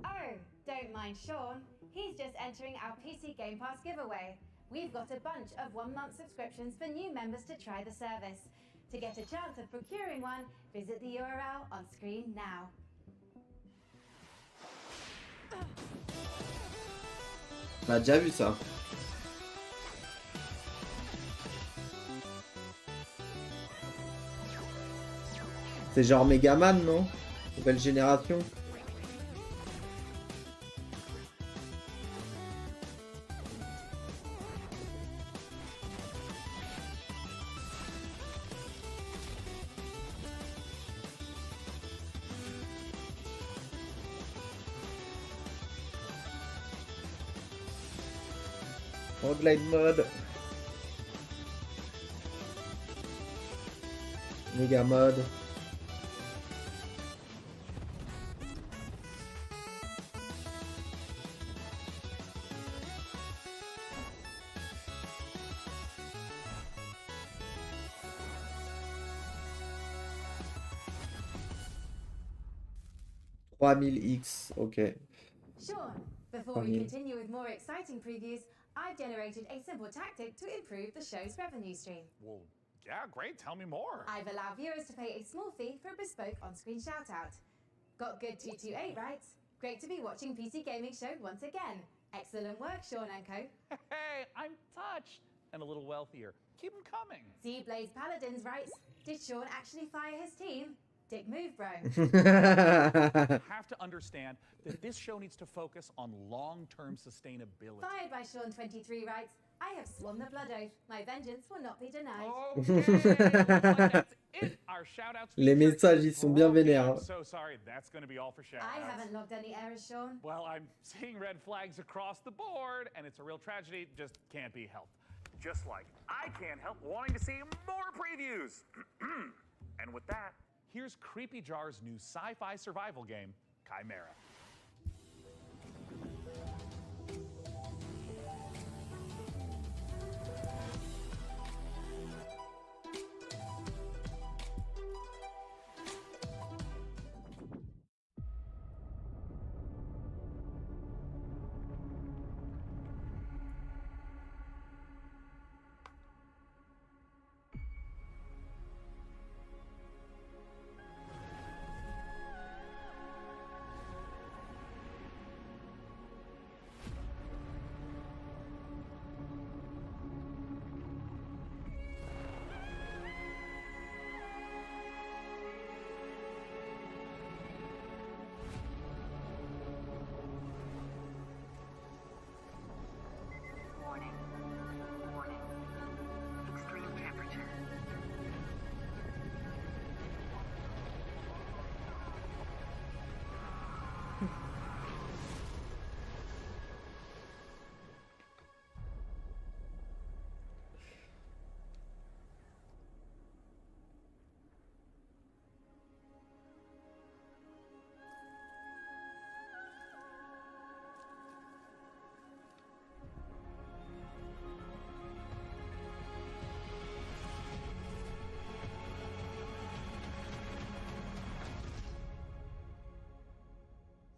Oh, don't mind Sean. He's just entering our PC Game Pass giveaway. We've got a bunch of 1-month subscriptions for new members to try the service. To get a chance of procuring one, visit the URL on screen now. On a déjà vu ça. C'est genre Megaman, non? Nouvelle génération. Glide mode. Méga mode. X, ok. Sean, before we continue with more exciting previews, I've generated a simple tactic to improve the show's revenue stream. Well, yeah, great. Tell me more. I've allowed viewers to pay a small fee for a bespoke on-screen shout-out. Got good 228, right? Great to be watching PC Gaming Show once again. Excellent work, Sean and co. Hey, I'm touched. And a little wealthier. Keep them coming. See Blaze Paladins writes, did Sean actually fire his team? Dick move, bro. You have to understand that this show needs to focus on long-term sustainability. Fired by Sean23 writes, I have sworn the blood oath. My vengeance will not be denied. That's it. Our shout-outs. Les messages, ils sont bien vénères. I'm so sorry. That's going to be all for shout-outs. I haven't logged any errors, Sean. Well, I'm seeing red flags across the board, and it's a real tragedy. Just can't be helped. Just like I can't help wanting to see more previews. And with that, here's Creepy Jar's new sci-fi survival game, Chimera.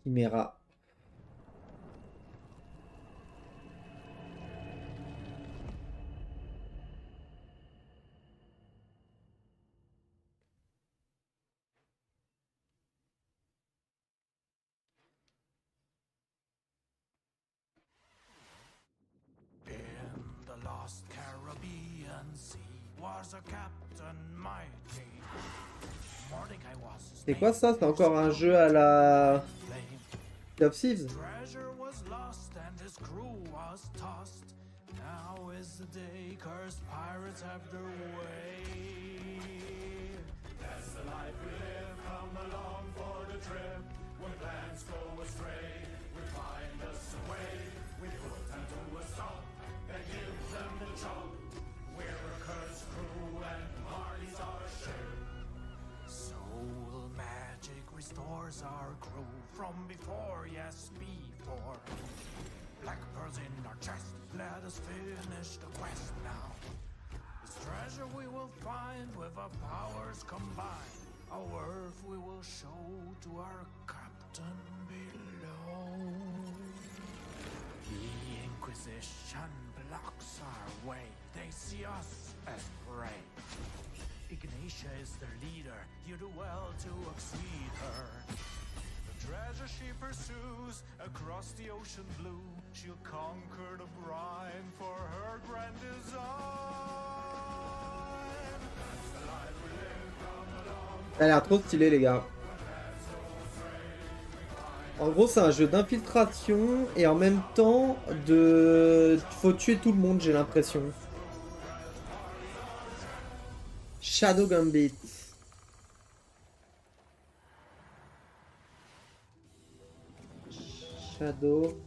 Chimera. Lost Caribbean Sea was a captain mighty. Mordecai was his C'est quoi ça? C'est encore un jeu à la of Thieves? treasure was lost and his crew was tossed. Now is the day cursed pirates have their way. That's the life we live, come along for the trip. When plans go astray, we find us a way. We put them to a stop and give them the chop. We're a cursed crew and Marty's our ship. Soul magic restores ours our crew from before, yes, before. Black pearls in our chest, let us finish the quest now. This treasure we will find with our powers combined. Our worth we will show to our captain below. The Inquisition blocks our way. They see us as prey. Ignatia is their leader. You do well to exceed her. The treasure she pursues across the ocean blue. She'll conquer the brine for her grand design. That's the life we live from along. Ça a l'air trop stylé, les gars. En gros, c'est un jeu d'infiltration et en même temps de... Faut tuer tout le monde, j'ai l'impression. Shadow Gambit. Shadow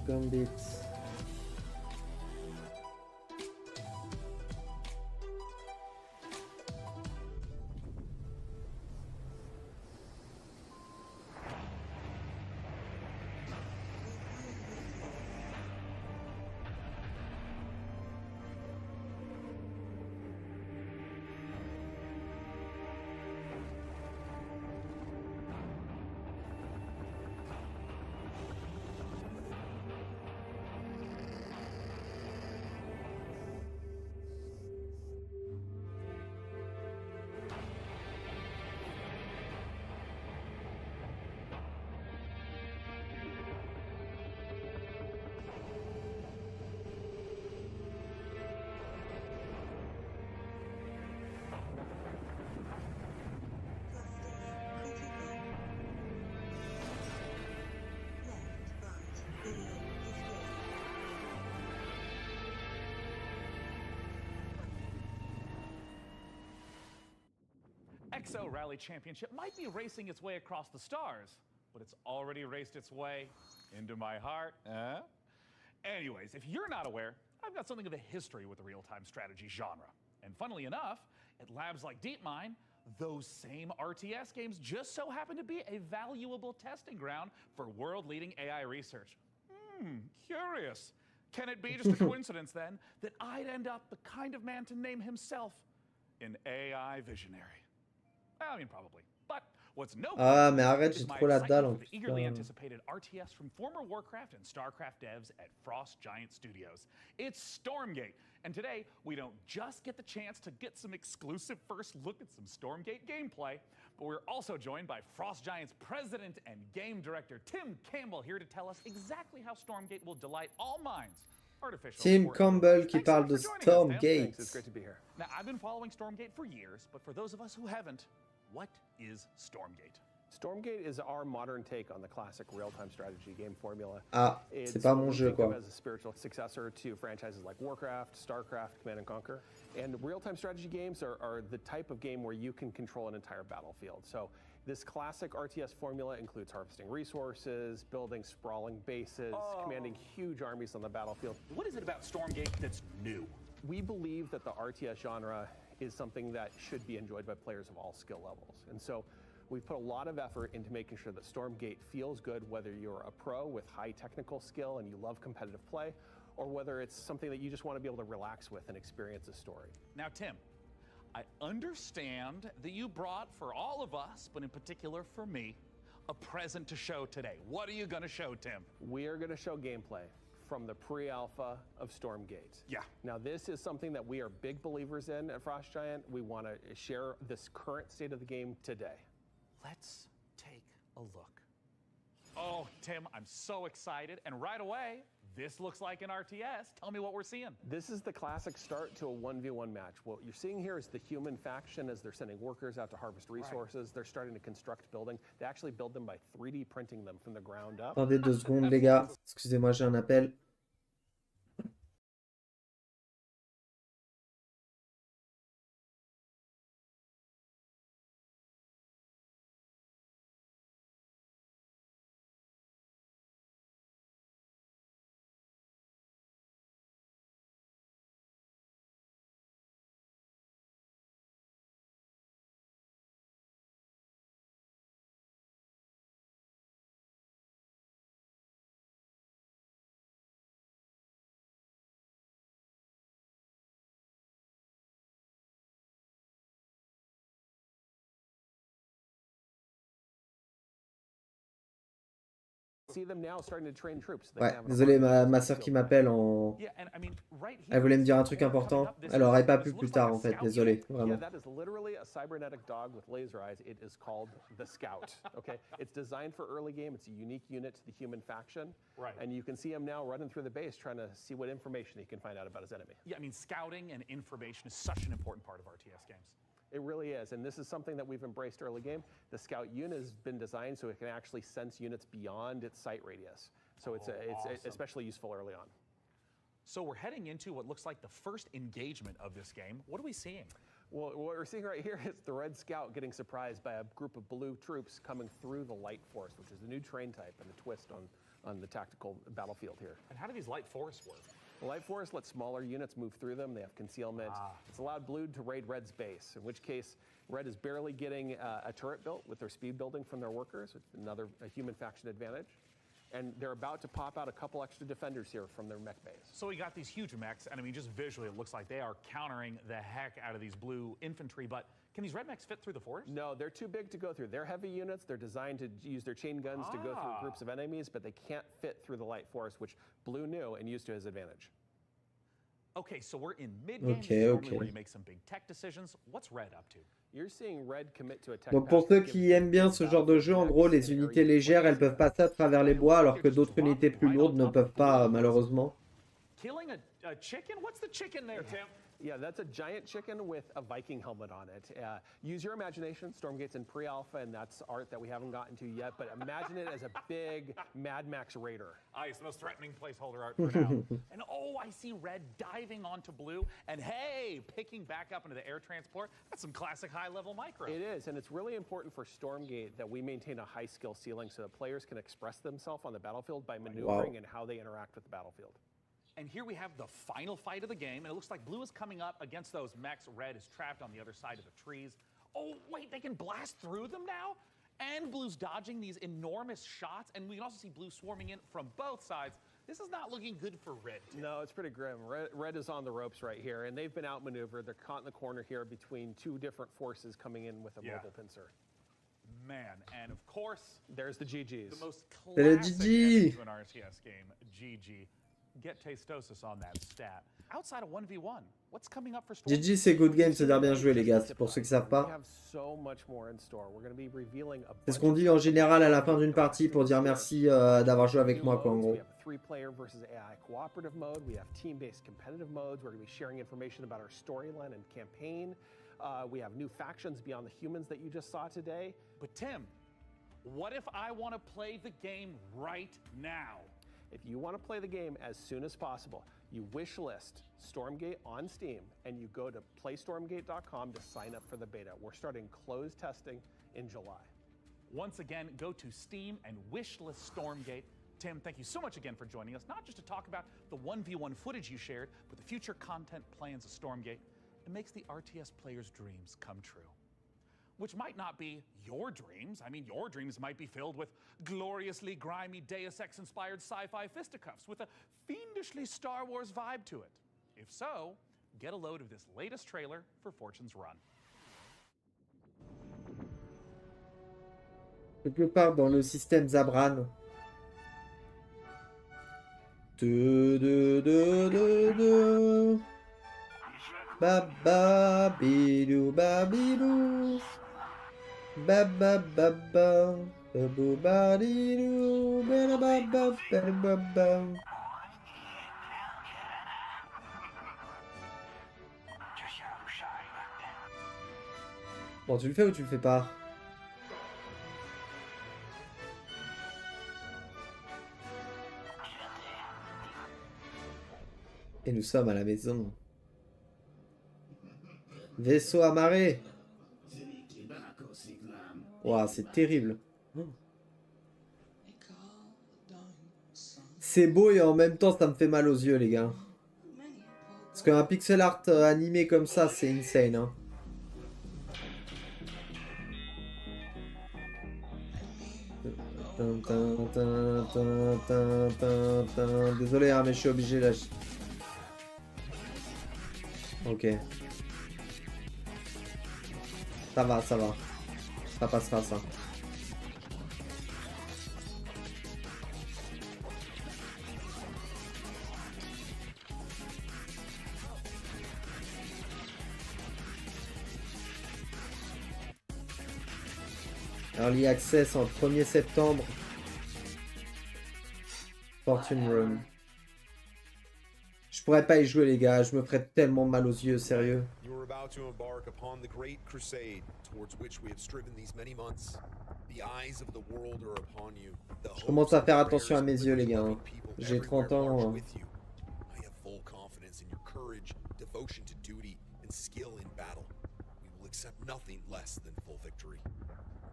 Gambit. XO Rally Championship might be racing its way across the stars, but it's already raced its way into my heart. Anyways, if you're not aware, I've got something of a history with the real-time strategy genre. And funnily enough, at labs like DeepMind, those same RTS games just so happen to be a valuable testing ground for world-leading AI research. Curious. Can it be just a coincidence, then, that I'd end up the kind of man to name himself an AI visionary? I mean, probably. But what's Ah, mais noteworthy arrête, is j'ai my trop la dalle excitement en for the eagerly putain. anticipated RTS from former Warcraft and StarCraft devs at Frost Giant Studios. It's Stormgate, and today we don't just get the chance to get some exclusive first look at some Stormgate gameplay, but we're also joined by Frost Giant's president and game director Tim Campbell here to tell us exactly how Stormgate will delight all minds. Artificial Tim or Campbell otherwise. qui Thanks so parle much de for joining us, Tim. Stormgate. Thanks, it's great to be here. Now, I've been following Stormgate for years, but for those of us who haven't, what is Stormgate? Stormgate is our modern take on the classic real-time strategy game formula. Ah, It's c'est pas what mon we jeu, think of quoi. as a spiritual successor to franchises like Warcraft, StarCraft, Command and Conquer. And real-time strategy games are the type of game where you can control an entire battlefield. So this classic RTS formula includes harvesting resources, building sprawling bases, commanding huge armies on the battlefield. What is it about Stormgate that's new? We believe that the RTS genre is something that should be enjoyed by players of all skill levels. And so we've put a lot of effort into making sure that Stormgate feels good, whether you're a pro with high technical skill and you love competitive play, or whether it's something that you just want to be able to relax with and experience a story. Now, Tim, I understand that you brought for all of us, but in particular for me, a present to show today. What are you going to show, Tim? We are going to show gameplay from the pre-alpha of Stormgate. Yeah. Now, this is something that we are big believers in at Frost Giant. We want to share this current state of the game today. Let's take a look. Oh, Tim, I'm so excited. And right away, this looks like an RTS. Tell me what we're seeing. This is the classic start to a 1v1 match. What you're seeing here is the human faction as they're sending workers out to harvest resources. They're starting to construct building. They actually build them by 3D printing them from the ground up. Attendez 2 secondes, les gars. Excusez-moi, j'ai un appel. see them now starting to train troops. They Ouais, have an désolé, army ma soeur qui m'appelle en... Yeah, and I mean, right here, Elle voulait me dire un truc important. Elle aurait pas pu plus tard en fait, désolé, Yeah, vraiment. that is literally a cybernetic dog with laser eyes. It is called the Scout. Okay, it's designed for early game. It's a unique unit to the human faction. Right. And you can see him now running through the base, trying to see what information he can find out about his enemy. Yeah, I mean, scouting and information is such an important part of RTS games. It really is, and this is something that we've embraced early game. The Scout unit has been designed so it can actually sense units beyond its sight radius. So it's awesome. especially useful early on. So we're heading into what looks like the first engagement of this game. What are we seeing? Well, what we're seeing right here is the Red Scout getting surprised by a group of blue troops coming through the Light Force, which is a new train type and a twist on the tactical battlefield here. And how do these light forests work? The Light Force lets smaller units move through them. They have concealment. It's allowed Blue to raid Red's base, in which case Red is barely getting a turret built with their speed building from their workers, another human faction advantage. And they're about to pop out a couple extra defenders here from their mech base. So we got these huge mechs, and I mean, just visually, it looks like they are countering the heck out of these blue infantry, but can these red mechs fit through the forest? No, they're too big to go through. They're heavy units. They're designed to use their chain guns to go through groups of enemies, but they can't fit through the Light Force, which Blue knew and used to his advantage. Okay, so we're in mid-game. Okay, okay. Where you make some big tech decisions. What's Red up to? You're seeing Red commit to a tech Donc pour ceux qui aiment bien ce genre de jeu, en gros, les unités légères, elles peuvent passer à travers les bois, alors que d'autres unités plus lourdes ne peuvent pas, malheureusement. Killing a chicken? What's the chicken there, Tim? Yeah, that's a giant chicken with a Viking helmet on it. Use your imagination. Stormgate's in pre-alpha, and that's art that we haven't gotten to yet, but imagine it as a big Mad Max Raider. It's the most threatening placeholder art for now. And oh, I see Red diving onto Blue, and hey, picking back up into the air transport. That's some classic high-level micro. It is, and it's really important for Stormgate that we maintain a high skill ceiling so that players can express themselves on the battlefield by maneuvering and how they interact with the battlefield. And here we have the final fight of the game, and it looks like Blue is coming up against those mechs. Red is trapped on the other side of the trees. Oh, wait, they can blast through them now? And Blue's dodging these enormous shots, and we can also see Blue swarming in from both sides. This is not looking good for Red. No, it's pretty grim. Red is on the ropes right here, and they've been outmaneuvered. They're caught in the corner here between two different forces coming in with a mobile pincer. Man, and of course, there's the GGs. The most C'est le classic GG. ending to an RTS game, GG. Get Tastosis on that stat. Outside of 1v1, what's coming up for Storm? GG, c'est good game, c'est-à-dire bien joué, les gars, c'est pour ceux qui savent We pas. have so much more in store. We're going to be revealing a C'est ce qu'on dit en général à la fin d'une partie pour dire merci d'avoir joué avec moi, quoi, en gros. We have a 3-player versus AI cooperative mode. We have team-based competitive modes. We're going to be sharing information about our storyline and campaign. We have new factions beyond the humans that you just saw today. But Tim, what if I want to play the game right now? If you want to play the game as soon as possible, you wish list Stormgate on Steam and you go to playstormgate.com to sign up for the beta. We're starting closed testing in July. Once again, go to Steam and wishlist Stormgate. Tim, thank you so much again for joining us, not just to talk about the 1v1 footage you shared, but the future content plans of Stormgate. It makes the RTS player's dreams come true. Which might not be your dreams. I mean, your dreams might be filled with gloriously grimy Deus Ex-inspired sci-fi fisticuffs with a fiendishly Star Wars vibe to it. If so, get a load of this latest trailer for Fortune's Run. Quelque part dans le système Zabran. Baba bidou babidou. Baba baba babu badidou. Baba baba baba. Bon, tu le fais ou tu le fais pas? Et nous sommes à la maison. Vaisseau amarré. Ouah, c'est terrible. C'est beau et en même temps ça me fait mal aux yeux, les gars. Parce qu'un pixel art animé comme ça, c'est insane, hein. Désolé, hein, mais je suis obligé là. Ok. Ça va, ça va. Ça passera, ça. Early Access en 1er septembre. Fortune Run. Je pourrais pas y jouer les gars, je me ferais tellement mal aux yeux, sérieux. You are about to embark upon the great crusade towards which we have striven these many months. The eyes of the world are upon you. Je commence à faire attention à mes yeux les gars. J'ai 30 ans. I have full confidence in your courage, devotion to duty, and skill in battle. We will accept nothing less than full victory.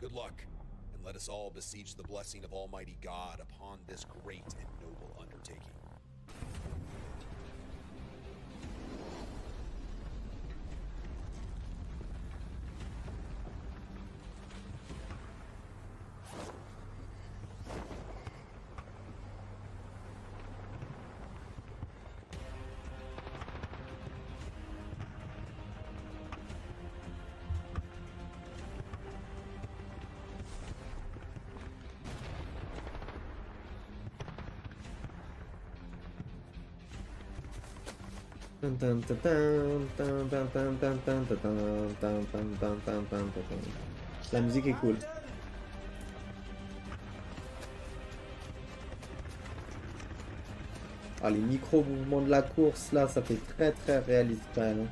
Good luck, and let us all beseech the blessing of Almighty God upon this great and noble undertaking. La musique est cool. Ah, les micro-mouvements de la course là, ça fait très très réaliste quand même.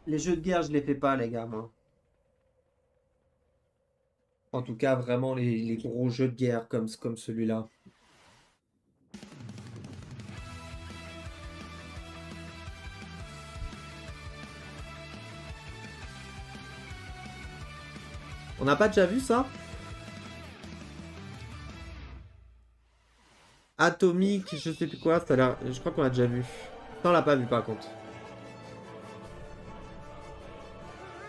Les jeux de guerre, je les fais pas, les gars, moi. En tout cas, vraiment, les gros jeux de guerre comme celui-là. On n'a pas déjà vu ça? Atomique, je sais plus quoi, ça a l'air... Je crois qu'on l'a déjà vu. Ça, on l'a pas vu par contre.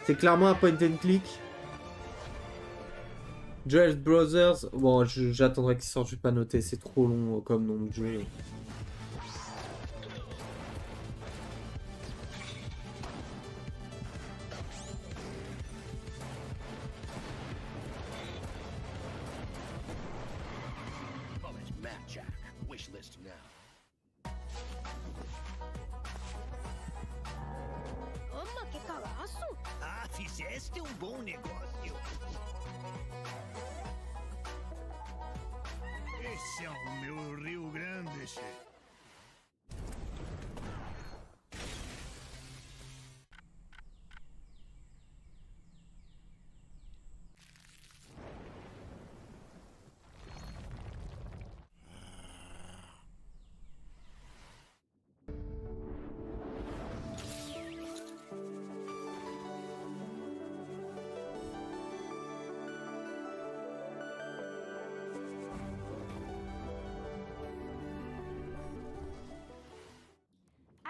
C'est clairement un point and click. Joel Brothers, bon, j'attendrai qu'il sorte, je vais pas noter, c'est trop long comme nom de jeu. Ah, fizeste bom negócio. Esse é o meu Rio Grande, chefe.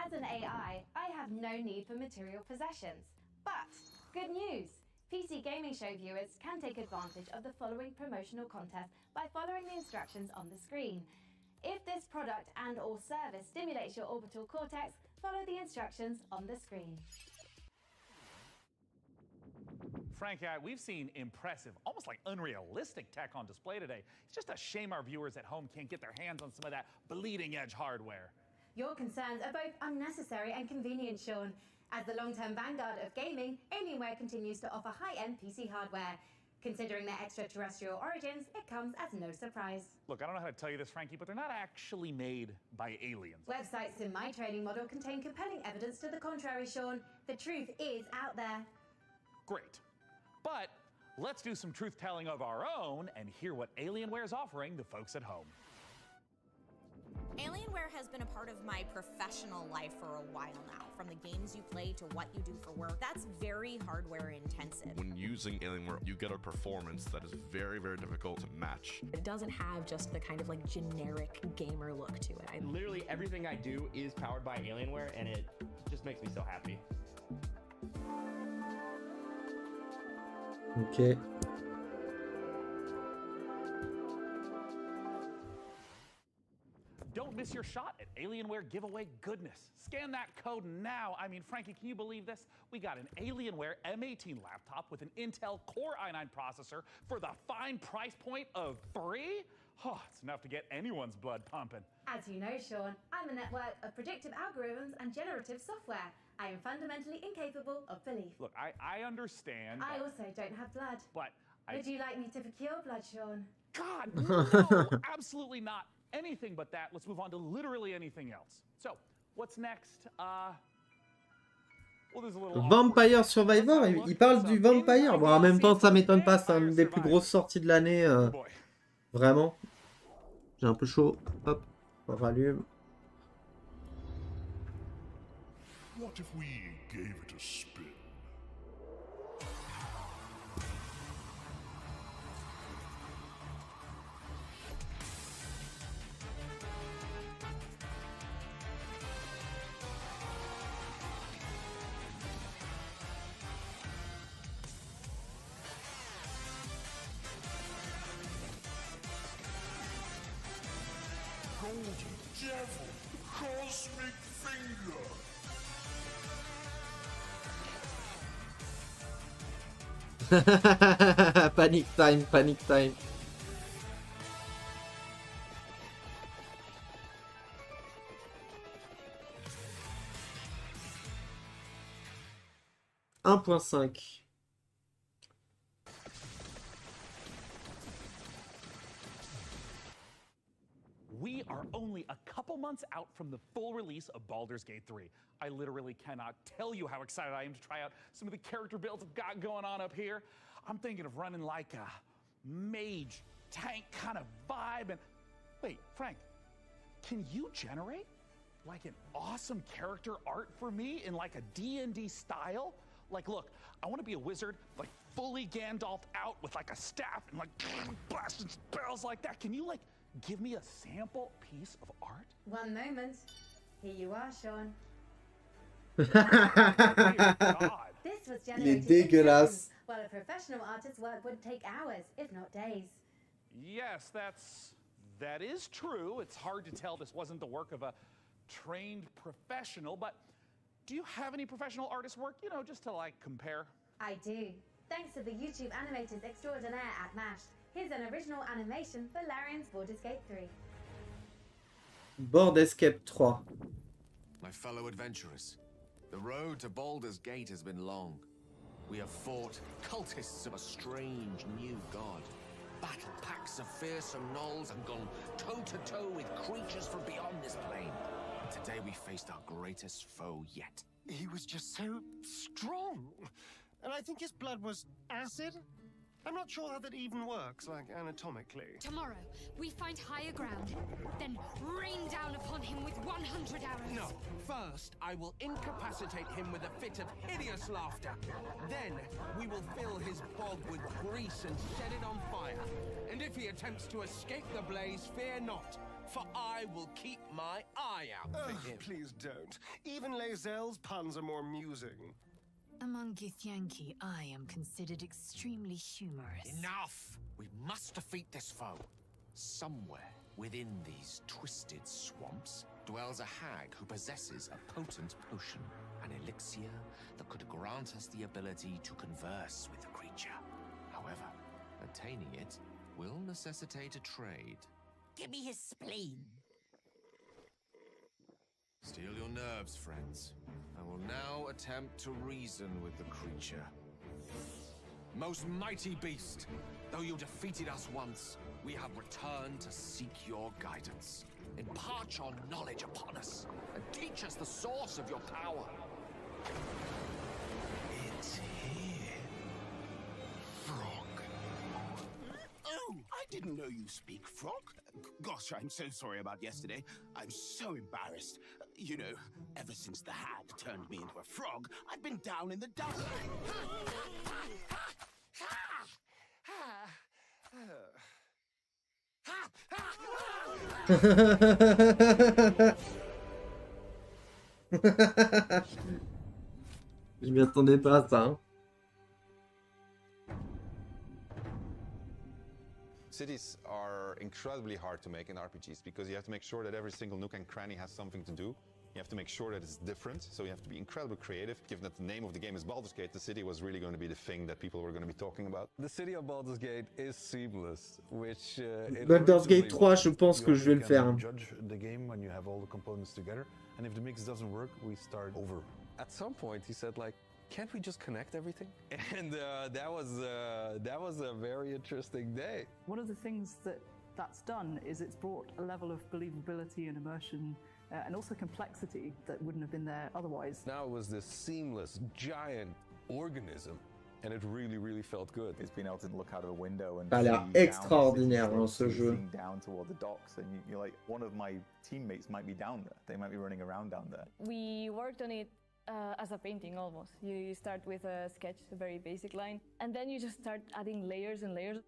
As an AI, I have no need for material possessions. But, good news! PC Gaming Show viewers can take advantage of the following promotional contest by following the instructions on the screen. If this product and or service stimulates your orbital cortex, follow the instructions on the screen. Frank, we've seen impressive, almost like unrealistic tech on display today. It's just a shame our viewers at home can't get their hands on some of that bleeding-edge hardware. Your concerns are both unnecessary and convenient, Sean. As the long-term vanguard of gaming, Alienware continues to offer high-end PC hardware. Considering their extraterrestrial origins, it comes as no surprise. Look, I don't know how to tell you this, Frankie, but they're not actually made by aliens. Websites in my trading model contain compelling evidence to the contrary, Sean. The truth is out there. Great. But let's do some truth-telling of our own and hear what Alienware is offering the folks at home. Alienware has been a part of my professional life for a while now. From the games you play to what you do for work, that's very very hardware intensive. When using Alienware, you get a performance that is very, very difficult to match. It doesn't have just the kind of like generic gamer look to it. Literally everything I do is powered by Alienware, and it just makes me so happy. Ok. Don't miss your shot at Alienware giveaway goodness. Scan that code now. I mean, Frankie, can you believe this? We got an Alienware M18 laptop with an Intel Core i9 processor for the fine price point of free? Oh, it's enough to get anyone's blood pumping. As you know, Sean, I'm a network of predictive algorithms and generative software. I am fundamentally incapable of belief. Look, I understand. I also don't have blood. But Would you like me to procure blood, Sean? God, no, absolutely not. Anything but that. Let's move on to literally anything else. So, what's next? Well, there's a little Vampire Survivor, il parle du Vampire. Bon, en même temps, ça m'étonne pas, c'est une des plus grosses sorties de l'année. Vraiment. J'ai un peu chaud. Hop, on rallume. What if we gave it a spin? Golden Devil, Cosmic Finger. Panic time, panic time. Un point cinq. We are only a couple months out from the full release of Baldur's Gate 3. I literally cannot tell you how excited I am to try out some of the character builds I've got going on up here. I'm thinking of running like a mage tank kind of vibe. And wait, Frank, can you generate like an awesome character art for me in like a D&D style? Like, look, I want to be a wizard, like fully Gandalf out with like a staff and like blasting spells like that. Can you like give me a sample piece of art? One moment. Here you are, Sean. God. This was Il est generated in dégueulasse. seconds, while a professional artist's work would take hours, if not days. Yes, that is true. It's hard to tell this wasn't the work of a trained professional, but do you have any professional artist work, you know, just to like compare? I do. Thanks to the YouTube animators extraordinaire at Mashed. Here's an original animation for Larian's Baldur's Gate 3. Board Escape 3. My fellow adventurers, the road to Baldur's Gate has been long. We have fought cultists of a strange new god, battled packs of fearsome gnolls, and gone toe-to-toe with creatures from beyond this plane. And today we faced our greatest foe yet. He was just so strong. And I think his blood was acid? I'm not sure how that even works, like anatomically. Tomorrow, we find higher ground, then rain down upon him with 100 arrows. No. First, I will incapacitate him with a fit of hideous laughter. Then, we will fill his bog with grease and set it on fire. And if he attempts to escape the blaze, fear not, for I will keep my eye out for him. Please don't. Even Lae'zel's puns are more amusing. Among Githyanki, I am considered extremely humorous. Enough! We must defeat this foe. Somewhere within these twisted swamps dwells a hag who possesses a potent potion, an elixir that could grant us the ability to converse with the creature. However, attaining it will necessitate a trade. Give me his spleen. Steel your nerves, friends. I will now attempt to reason with the creature. Most mighty beast, though you defeated us once, we have returned to seek your guidance. Impart your knowledge upon us, and teach us the source of your power. It's here. Frog. Oh, I didn't know you speak frog. Gosh, I'm so sorry about yesterday. I'm so embarrassed. You know, ever since the hag turned me into a frog, I've been down in the dumps. Je m'y attendais pas à ça. Hein. Cities are incredibly hard to make in RPGs because you have to make sure that every single nook and cranny has something to do. You have to make sure that it's different, so you have to be incredibly creative. Given that the name of the game is Baldur's Gate, the city was really going to be the thing that people were going to be talking about. The city of Baldur's Gate is seamless, which Baldur's Gate 3, je pense que je vais le faire. Hein. Judge the game when you have all the components together, and if the mix doesn't work, we start over. At some point, he said, like, can't we just connect everything? And that was a very interesting day. One of the things that's done is it's brought a level of believability and immersion and also complexity that wouldn't have been there otherwise. Now it was this seamless, giant organism, and it really, really felt good. It's been able to look out of a window and ça a l'air extraordinaire hein, ce jeu. Down toward the docks, and you're like, one of my teammates might be down there. They might be running around down there. We worked on it as a painting almost. You start with a sketch, a very basic line, and then you just start adding layers and layers.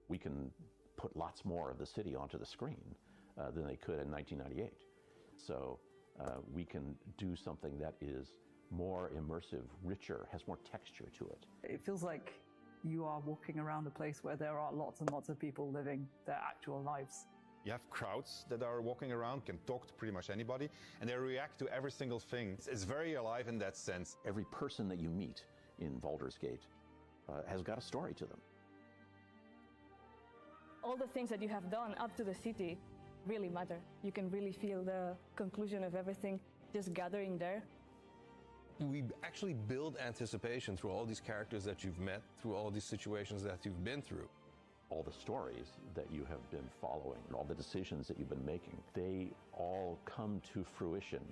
We can put lots more of the city onto the screen than they could in 1998. So we can do something that is more immersive, richer, has more texture to it. It feels like you are walking around a place where there are lots and lots of people living their actual lives. You have crowds that are walking around, can talk to pretty much anybody, and they react to every single thing. It's very alive in that sense. Every person that you meet in Baldur's Gate has got a story to them. All the things that you have done up to the city really matter. You can really feel the conclusion of everything just gathering there. We actually build anticipation through all these characters that you've met, through all these situations that you've been through. All the stories that you have been following, all the decisions that you've been making, they all come to fruition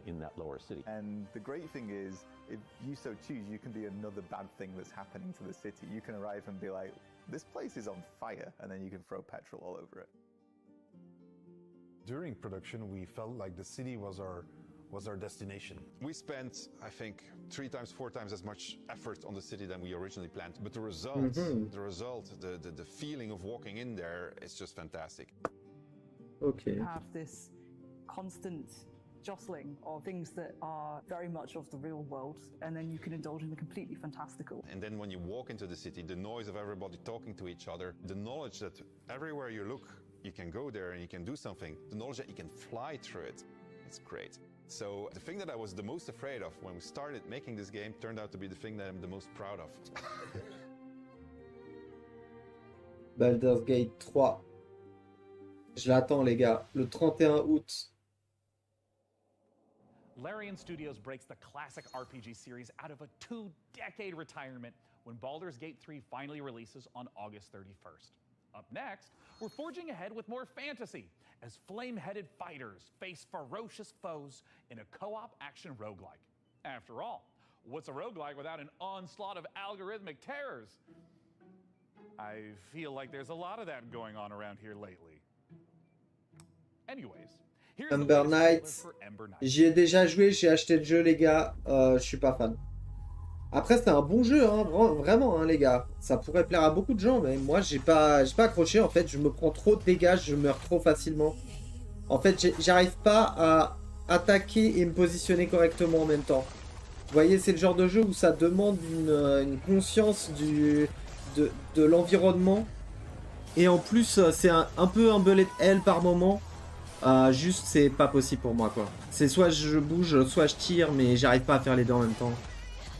in that lower city. And the great thing is, if you so choose, you can be another bad thing that's happening to the city. You can arrive and be like, this place is on fire, and then you can throw petrol all over it. During production, we felt like the city was our destination. We spent, I think, 3 times, 4 times as much effort on the city than we originally planned. But the result, the feeling of walking in there is just fantastic. Okay. You have this constant jostling of things that are very much of the real world, and then you can indulge in the completely fantastical. And then when you walk into the city, the noise of everybody talking to each other, the knowledge that everywhere you look, you can go there and you can do something, the knowledge that you can fly through it, it's great. So the thing that I was the most afraid of when we started making this game turned out to be the thing that I'm the most proud of. Baldur's Gate 3. Je l'attends les gars, le 31 août. Larian Studios breaks the classic RPG series out of a 2-decade retirement when Baldur's Gate 3 finally releases on August 31st. Up next, we're forging ahead with more fantasy as flame-headed fighters face ferocious foes in a co-op action roguelike. After all, what's a roguelike without an onslaught of algorithmic terrors? I feel like there's a lot of that going on around here lately. Anyways, here's Ember Knights. J'y ai déjà joué, j'ai acheté le jeu les gars, je suis pas fan. Après c'est un bon jeu, hein, vraiment hein, les gars. Ça pourrait plaire à beaucoup de gens, mais moi j'ai pas accroché en fait. Je me prends trop de dégâts, je meurs trop facilement. En fait j'arrive pas à attaquer et me positionner correctement en même temps. Vous voyez, c'est le genre de jeu où ça demande une conscience de l'environnement. Et en plus c'est un peu un bullet hell par moment. Juste c'est pas possible pour moi quoi. C'est soit je bouge, soit je tire, mais j'arrive pas à faire les deux en même temps.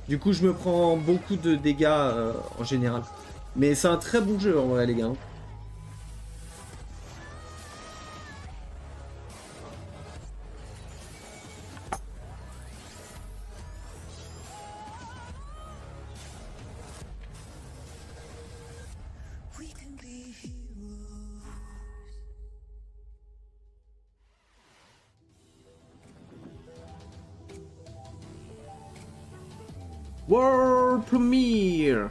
Du coup, je me prends beaucoup de dégâts en général. Mais c'est un très bon jeu en vrai, les gars. World Premiere.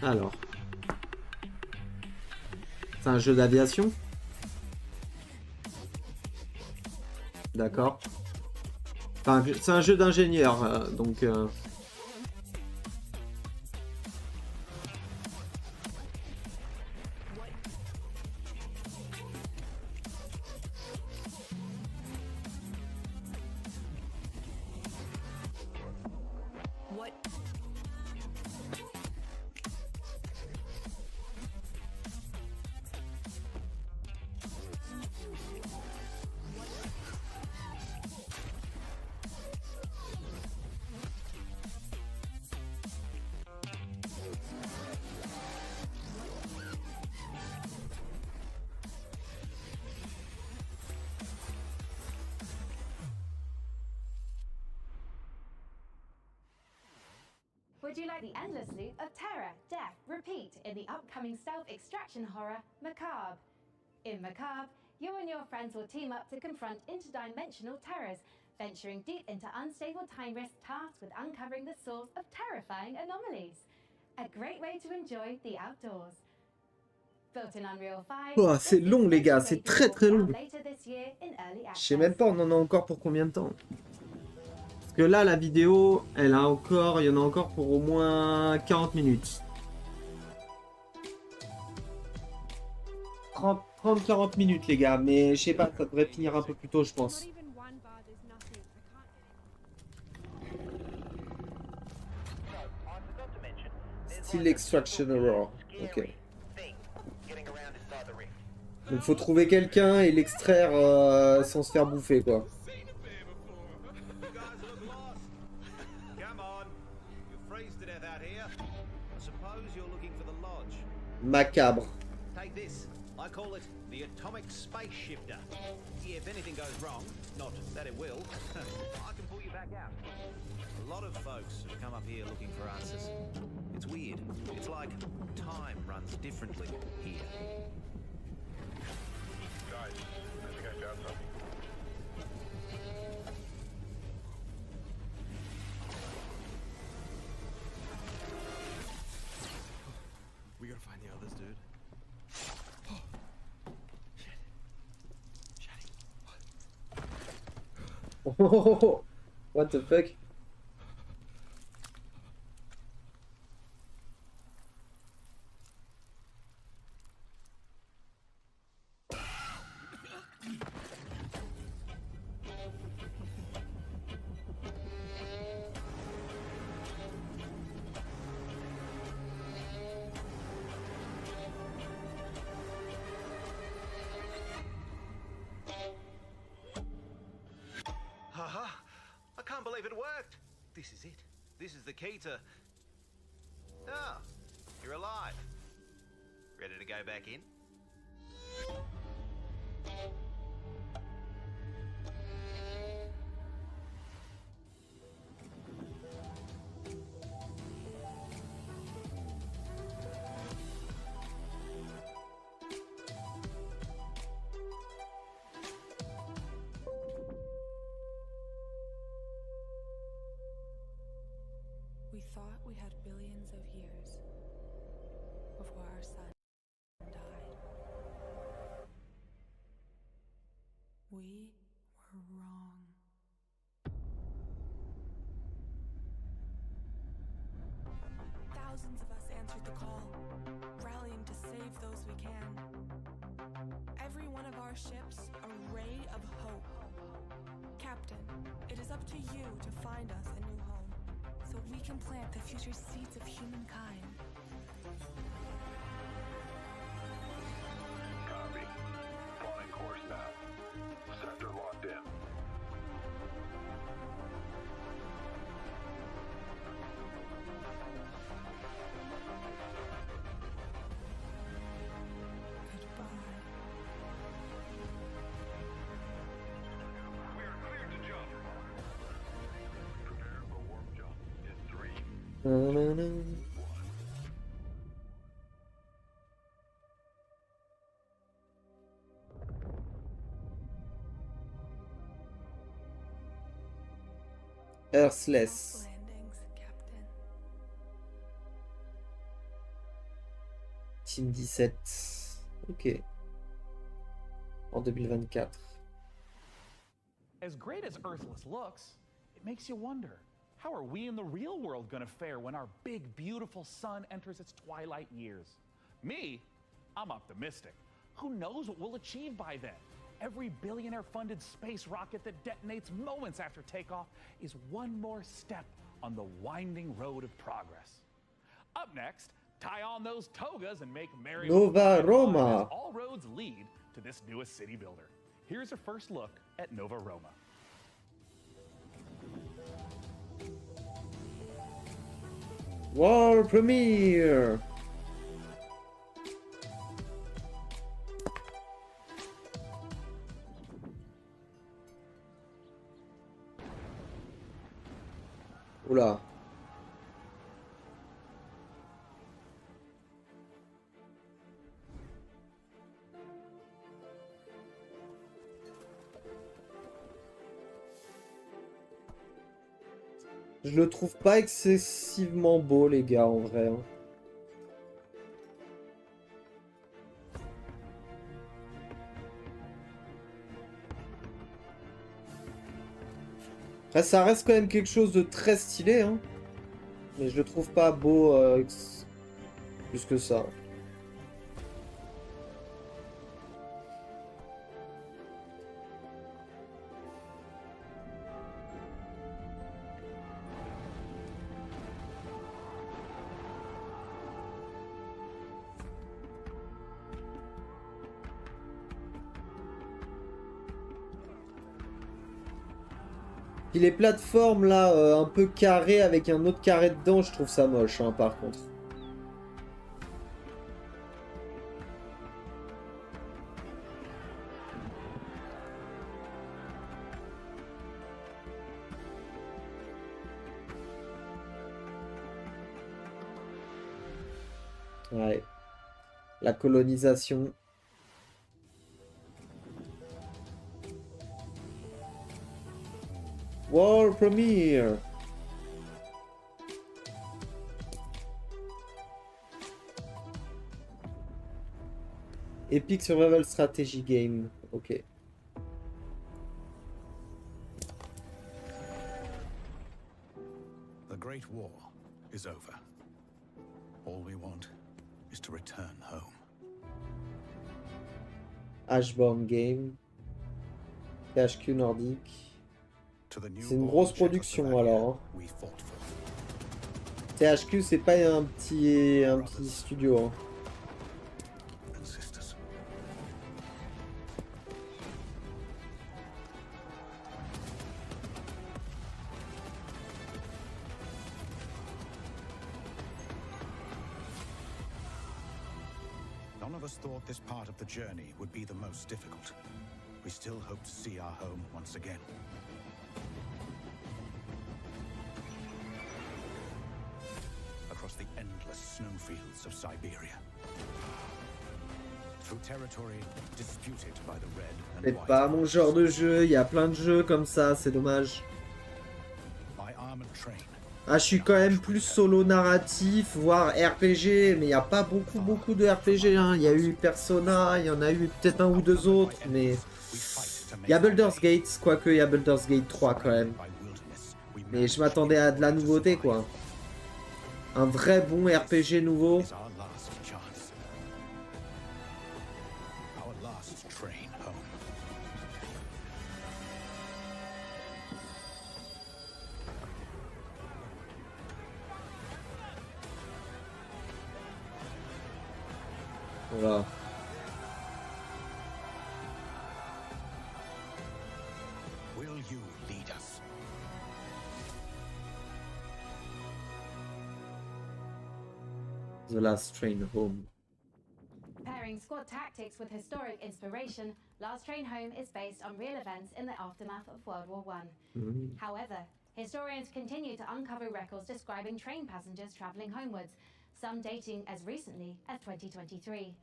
Alors, C'est un jeu d'aviation? D'accord. Enfin, c'est un jeu d'ingénieur, donc... Would you like the endless loop of terror, death, repeat in the upcoming stealth extraction horror, Macabre? In Macabre, you and your friends will team up to confront interdimensional terrors, venturing deep into unstable time risk tasked with uncovering the source of terrifying anomalies. A great way to enjoy the outdoors. Built in Unreal 5, Oh, c'est long, les gars, c'est très très long. later this year in early Je access. sais même pas, on en a encore pour combien de temps? Parce que là, la vidéo, elle a encore, il y en a encore pour au moins 40 minutes. 30-40 minutes, les gars, mais je sais pas, ça devrait finir un peu plus tôt, je pense. Still Extraction Horror. Ok. Donc faut trouver quelqu'un et l'extraire sans se faire bouffer, quoi. Macabre. Take this. I call it the atomic space shifter. If anything goes wrong, not that it will, I can pull you back out. A lot of folks have come up here looking for answers. It's weird. It's like time runs differently here. Guys, I think I found something. We gotta find the others, dude. Oh, what the fuck? Haha! I can't believe it worked! This is it. This is the key to... Ah! You're alive. Ready to go back in? We thought we had billions of years before our sun died. We were wrong. Thousands of us answered the call, rallying to save those we can. Every one of our ships a ray of hope. Captain, it is up to you to find us a new home, so we can plant the future seeds of humankind. Copy. Plotting course now. Sector locked in. We are cleared to jump. Prepare for warp jump in 3. Earthless. Landings, Captain. Team 17. Ok. En 2024. As great as Earthless looks, it makes you wonder, how are we in the real world gonna fare when our big, beautiful sun enters its twilight years? Me, I'm optimistic. Who knows what we'll achieve by then? Every billionaire-funded space rocket that detonates moments after takeoff is one more step on the winding road of progress. Up next, tie on those togas and make merry Nova as Roma. all roads lead to this newest city builder. Here's a first look at Nova Roma. World premiere. Oula. Je le trouve pas excessivement beau, les gars, en vrai. Hein. Après, ça reste quand même quelque chose de très stylé, hein. Mais je le trouve pas beau plus que ça. Puis les plateformes là, un peu carrées avec un autre carré dedans, je trouve ça moche, hein, par contre. Ouais. La colonisation. World premiere. Epic Survival Strategy Game. Ok. The Great War is over. All we want is to return home. Ashborn Game. THQ Nordique. C'est une grosse production alors. Hein. THQ c'est pas un petit studio. Hein. None of us thought this part of the journey would be the most difficult. We still hope to see our home once again. Across the endless snowfields of Siberia. Through territory disputed by the red and C'est white. pas mon genre de jeu, il y a plein de jeux comme ça, c'est dommage. By armored train. Ah, je suis quand même plus solo narratif, voire RPG, mais il n'y a pas beaucoup de RPG. Hein. Il y a eu Persona, il y en a eu peut-être un ou deux autres, mais... Il y a Baldur's Gate, quoique il y a Baldur's Gate 3 quand même. Mais je m'attendais à de la nouveauté, quoi. Un vrai bon RPG nouveau. Voilà. Will you lead us? The Last Train Home. Pairing squad tactics with historic inspiration, Last Train Home is based on real events in the aftermath of World War I. However, historians continue to uncover records describing train passengers travelling homewards, some dating as recently as 2023.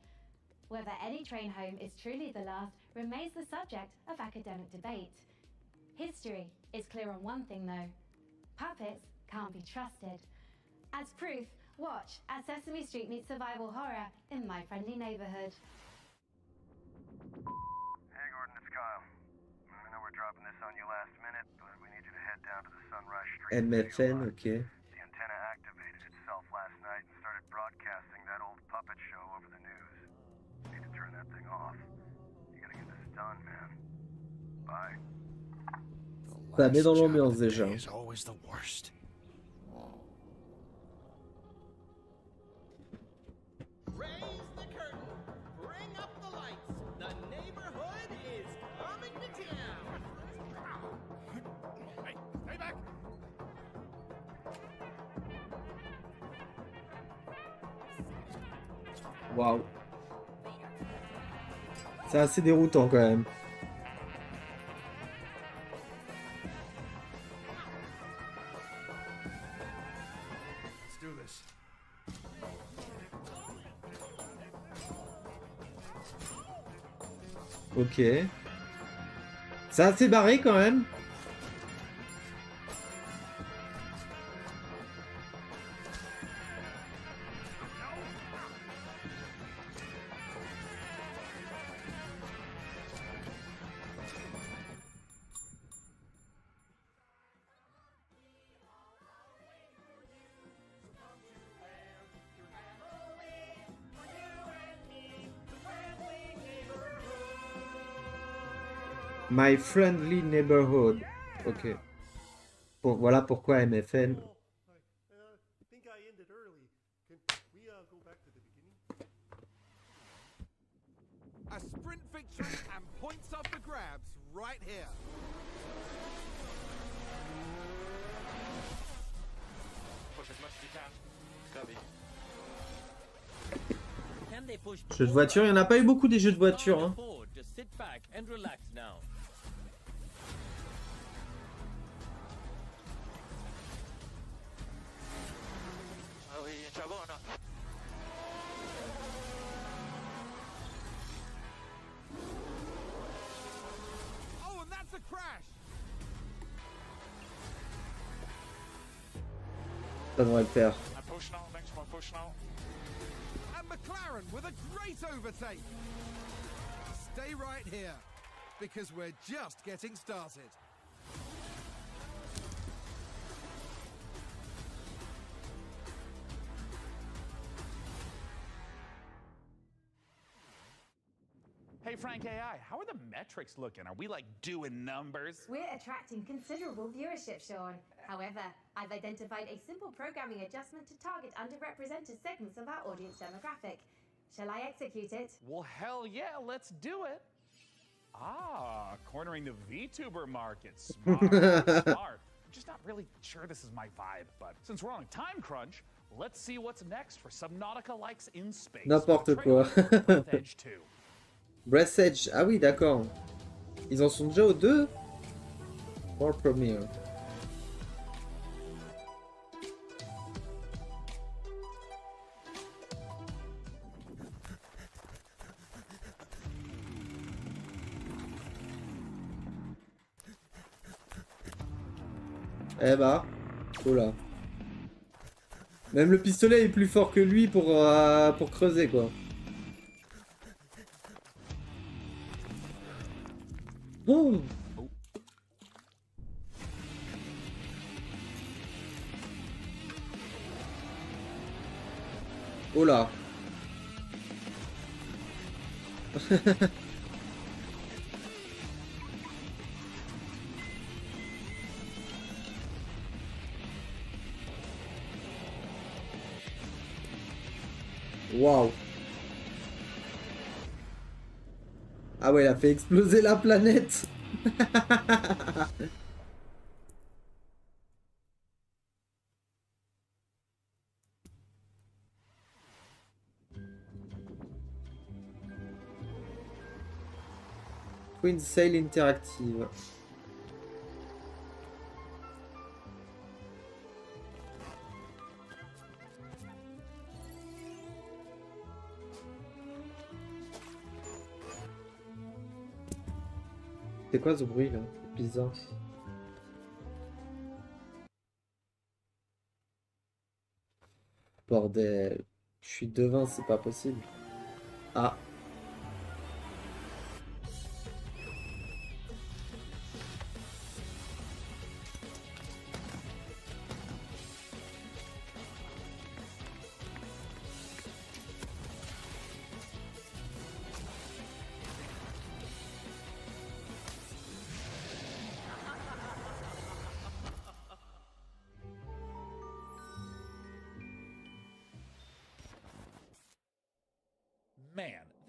Whether any train home is truly the last remains the subject of academic debate. History is clear on one thing though. Puppets can't be trusted. As proof, watch as Sesame Street meets survival horror in My Friendly Neighborhood. on you last minute, but we need you to head down to the Sunrise Street. MFN, ok. The antenna activated itself last night and started broadcasting that old puppet show over the news. You need to turn that thing off. You gotta get this done, man. Bye. Ça met dans l'ambiance déjà. It's always the worst. Raise the curtain. Bring up the lights. The neighborhood is coming to town. Hey, stay back! Waouh. C'est assez déroutant quand même. Let's do this. Ok. C'est assez barré quand même. My friendly neighborhood. Ok. Bon, voilà pourquoi MFN. I think I ended early. Can we go back to the beginning? A sprint victory and points up for grabs right here. Push as much as you can. Copy. Can they push Jeux de voiture, il n'y en a pas eu beaucoup des jeux de voiture. Hein. forward? Just sit back and relax now. Are we in trouble or not? Oh, and that's a crash. Ça devrait le faire. I'm push now, thanks for push now. And McLaren with a great overtake. Stay right here, because we're just getting started. Hey, Frank AI, how are the metrics looking? Are we like doing numbers? We're attracting considerable viewership, Sean. However, I've identified a simple programming adjustment to target underrepresented segments of our audience demographic. Shall I execute it? Well, hell yeah, let's do it. Ah, cornering the VTuber market. Smart, smart. I'm just not really sure this is my vibe, but since we're on a time crunch, let's see what's next for Subnautica Likes in Space. N'importe quoi. Breath Edge 2. Breath Edge. Ah oui, d'accord. Ils en sont déjà aux deux. World Premiere. Eh bah, oula. Même le pistolet est plus fort que lui pour creuser quoi. Oh. Oh là. Waouh. Ah ouais, il a fait exploser la planète. Twin Sail Interactive. C'est quoi ce bruit là? C'est bizarre. Bordel. Je suis devin, c'est pas possible. Ah.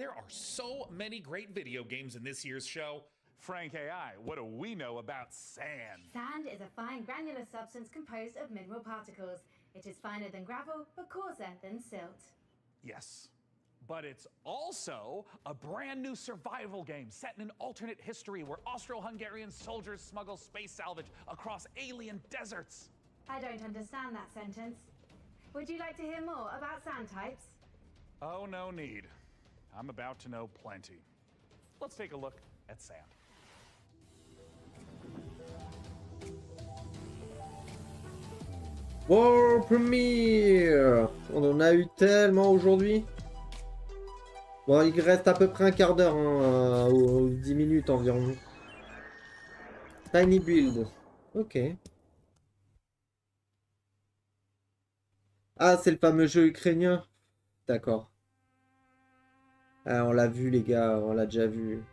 There are so many great video games in this year's show. Frank AI, what do we know about sand? Sand is a fine granular substance composed of mineral particles. It is finer than gravel, but coarser than silt. Yes, but it's also a brand new survival game set in an alternate history where Austro-Hungarian soldiers smuggle space salvage across alien deserts. I don't understand that sentence. Would you like to hear more about sand types? Oh, no need. I'm about to know plenty. Let's take a look at sand. World Premiere! On en a eu tellement aujourd'hui. Bon, il reste à peu près un quart d'heure, hein, ou 10 minutes environ. Tiny Build. Ok. Ah, c'est le fameux jeu ukrainien. D'accord. Ah, on l'a vu, les gars, on l'a déjà vu.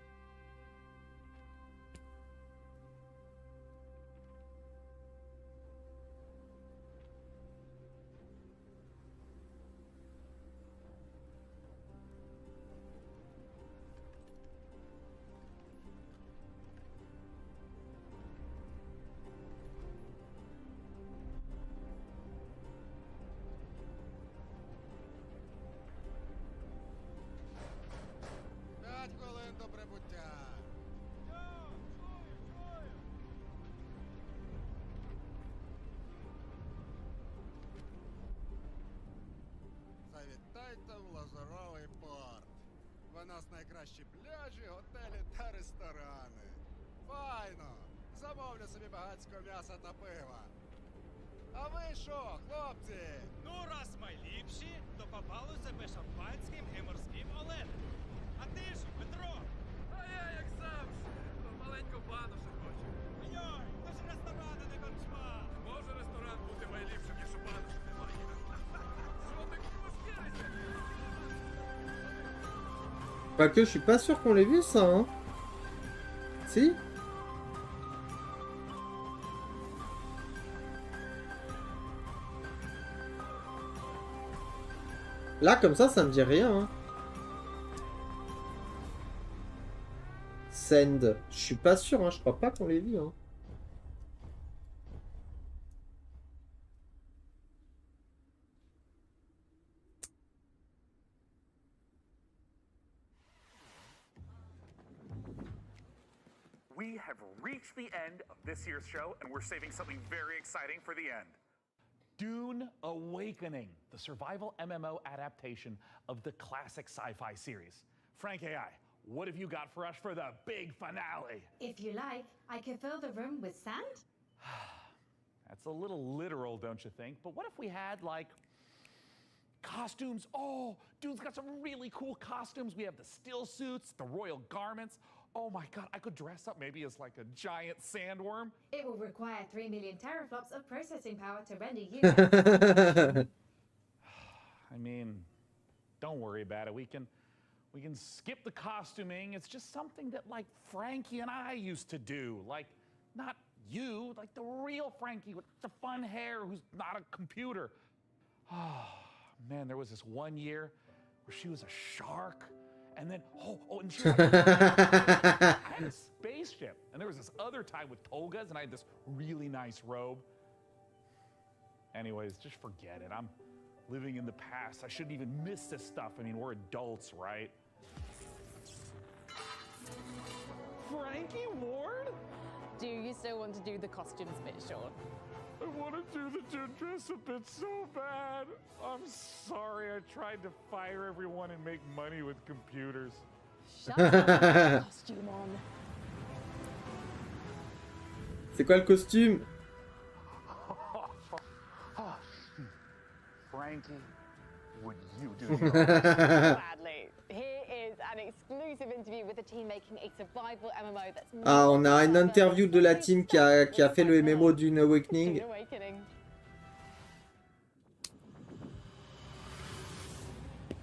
Завітайте в Лазуровий порт. У нас найкращі пляжі, готелі та ресторани. Файно! Замовлю собі багатського м'яса та пива. А ви що, хлопці? Ну, раз ми ліпші, то попалися ми шампанським і морським оленем. А ти ж, Петро? А я, як завжди, маленьку бану ще хочу. Йой, то ж ресторани не корчма. Може ресторан бути найліпшим, ніж у бану, що немає. Що ти пошкірися? Quoique, je suis pas sûr qu'on l'ait vu, ça, hein. Si? Là, comme ça me dit rien, hein. Send. Je suis pas sûr, hein. Je crois pas qu'on l'ait vu, hein. We have reached the end of this year's show, and we're saving something very exciting for the end. Dune Awakening, the survival MMO adaptation of the classic sci-fi series. Frank AI, what have you got for us for the big finale? If you like, I could fill the room with sand. That's a little literal, don't you think? But what if we had, like, costumes? Oh, Dune's got some really cool costumes. We have the still suits, the royal garments. Oh my god, I could dress up maybe as like a giant sandworm. It will require 3 million teraflops of processing power to render you. I mean, don't worry about it. We can skip the costuming. It's just something that like Frankie and I used to do. Like, not you, like the real Frankie with the fun hair who's not a computer. Oh, man, there was this one year where she was a shark. And then, and she was like, I had a spaceship. And there was this other time with togas, and I had this really nice robe. Anyways, just forget it. I'm living in the past. I shouldn't even miss this stuff. I mean, we're adults, right? Frankie Ward? Do you still want to do the costumes bit, Sean? I want to do the Dune dress up bit so bad. I'm sorry, I tried to fire everyone and make money with computers. Shut up, costume on. C'est quoi le costume? Frankie, would you do Gladly. Here is an exclusive interview with the team making a survival MMO that's Ah, on a une interview de la team qui a fait le MMO d'une Awakening.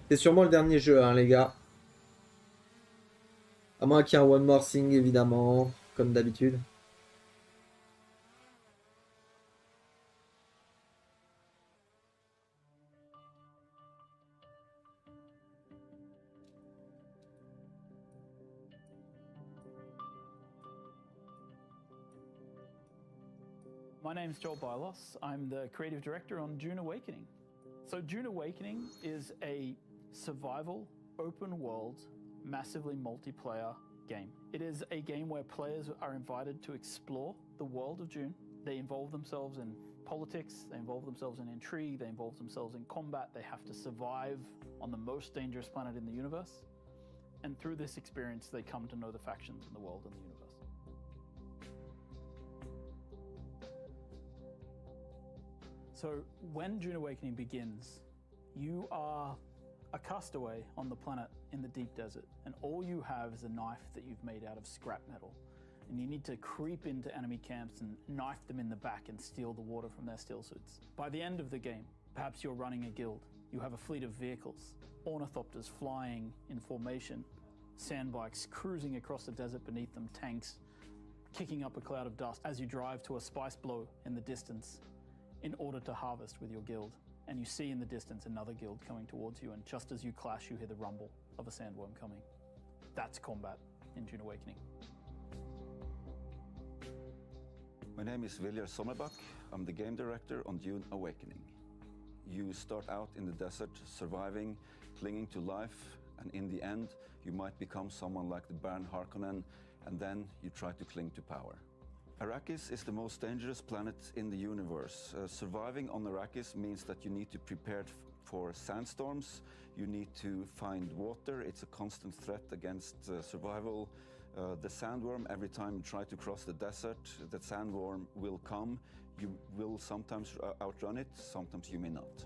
C'est sûrement le dernier jeu, hein, les gars. À moins qu'il y ait un One More Thing, évidemment, comme d'habitude. My name's Joel Bylos. I'm the creative director on June Awakening. So June Awakening is a survival, open world, massively multiplayer game. It is a game where players are invited to explore the world of June. They involve themselves in politics, they involve themselves in intrigue, they involve themselves in combat, they have to survive on the most dangerous planet in the universe. And through this experience, they come to know the factions in the world and the universe. So when June Awakening begins, you are a castaway on the planet in the deep desert, and all you have is a knife that you've made out of scrap metal. And you need to creep into enemy camps and knife them in the back and steal the water from their steel suits. By the end of the game, perhaps you're running a guild. You have a fleet of vehicles, ornithopters flying in formation, sandbikes cruising across the desert beneath them, tanks kicking up a cloud of dust as you drive to a spice blow in the distance in order to harvest with your guild. And you see in the distance another guild coming towards you, and just as you clash, you hear the rumble of a sandworm coming. That's combat in June Awakening. My name is Viljar Sommerbach. I'm the game director on June Awakening. You start out in the desert, surviving, clinging to life, and in the end, you might become someone like the Baron Harkonnen, and then you try to cling to power. Arrakis is the most dangerous planet in the universe. Surviving on Arrakis means that you need to prepare for sandstorms, you need to find water, it's a constant threat against survival. The sandworm, every time you try to cross the desert, the sandworm will come. You will sometimes outrun it, sometimes you may not.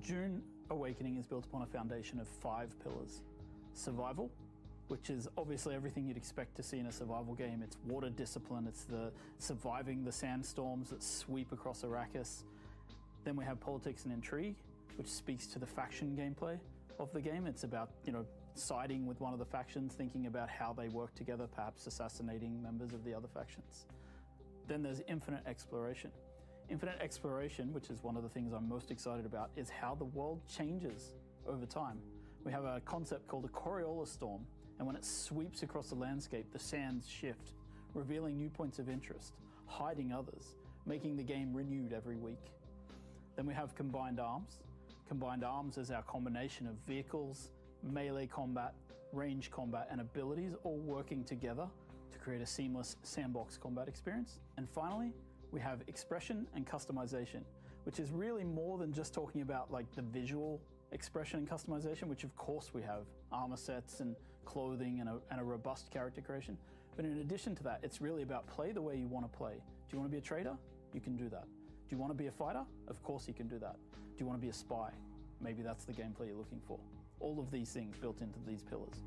June Awakening is built upon a foundation of 5 pillars. Survival, which is obviously everything you'd expect to see in a survival game. It's water discipline, it's the surviving the sandstorms that sweep across Arrakis. Then we have politics and intrigue, which speaks to the faction gameplay of the game. It's about, siding with one of the factions, thinking about how they work together, perhaps assassinating members of the other factions. Then there's infinite exploration. Infinite exploration, which is one of the things I'm most excited about, is how the world changes over time. We have a concept called a Coriolis storm, and when it sweeps across the landscape, the sands shift, revealing new points of interest, hiding others, making the game renewed every week. Then we have combined arms. Combined arms is our combination of vehicles, melee combat, range combat, and abilities all working together to create a seamless sandbox combat experience. And finally, we have expression and customization, which is really more than just talking about like the visual expression and customization, which of course we have armor sets and clothing and a robust character creation. But in addition to that, it's really about play the way you want to play. Do you want to be a trader? You can do that. Do you want to be a fighter? Of course you can do that. Do you want to be a spy? Maybe that's the gameplay you're looking for. All of these things built into these pillars.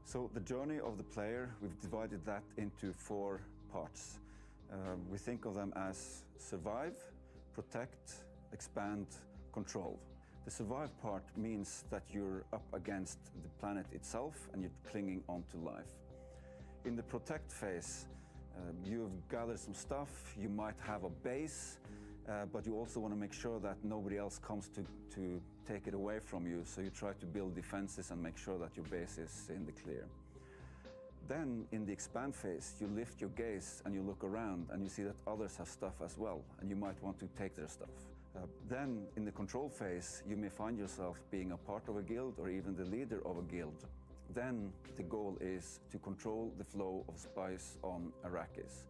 So the journey of the player, we've divided that into 4 parts. We think of them as survive, protect, expand, control. The survive part means that you're up against the planet itself and you're clinging onto life. In the protect phase, you've gathered some stuff, you might have a base, but you also want to make sure that nobody else comes to take it away from you, so you try to build defenses and make sure that your base is in the clear. Then, in the expand phase, you lift your gaze and you look around and you see that others have stuff as well, and you might want to take their stuff. Then, in the control phase, you may find yourself being a part of a guild or even the leader of a guild. Then, the goal is to control the flow of spice on Arrakis.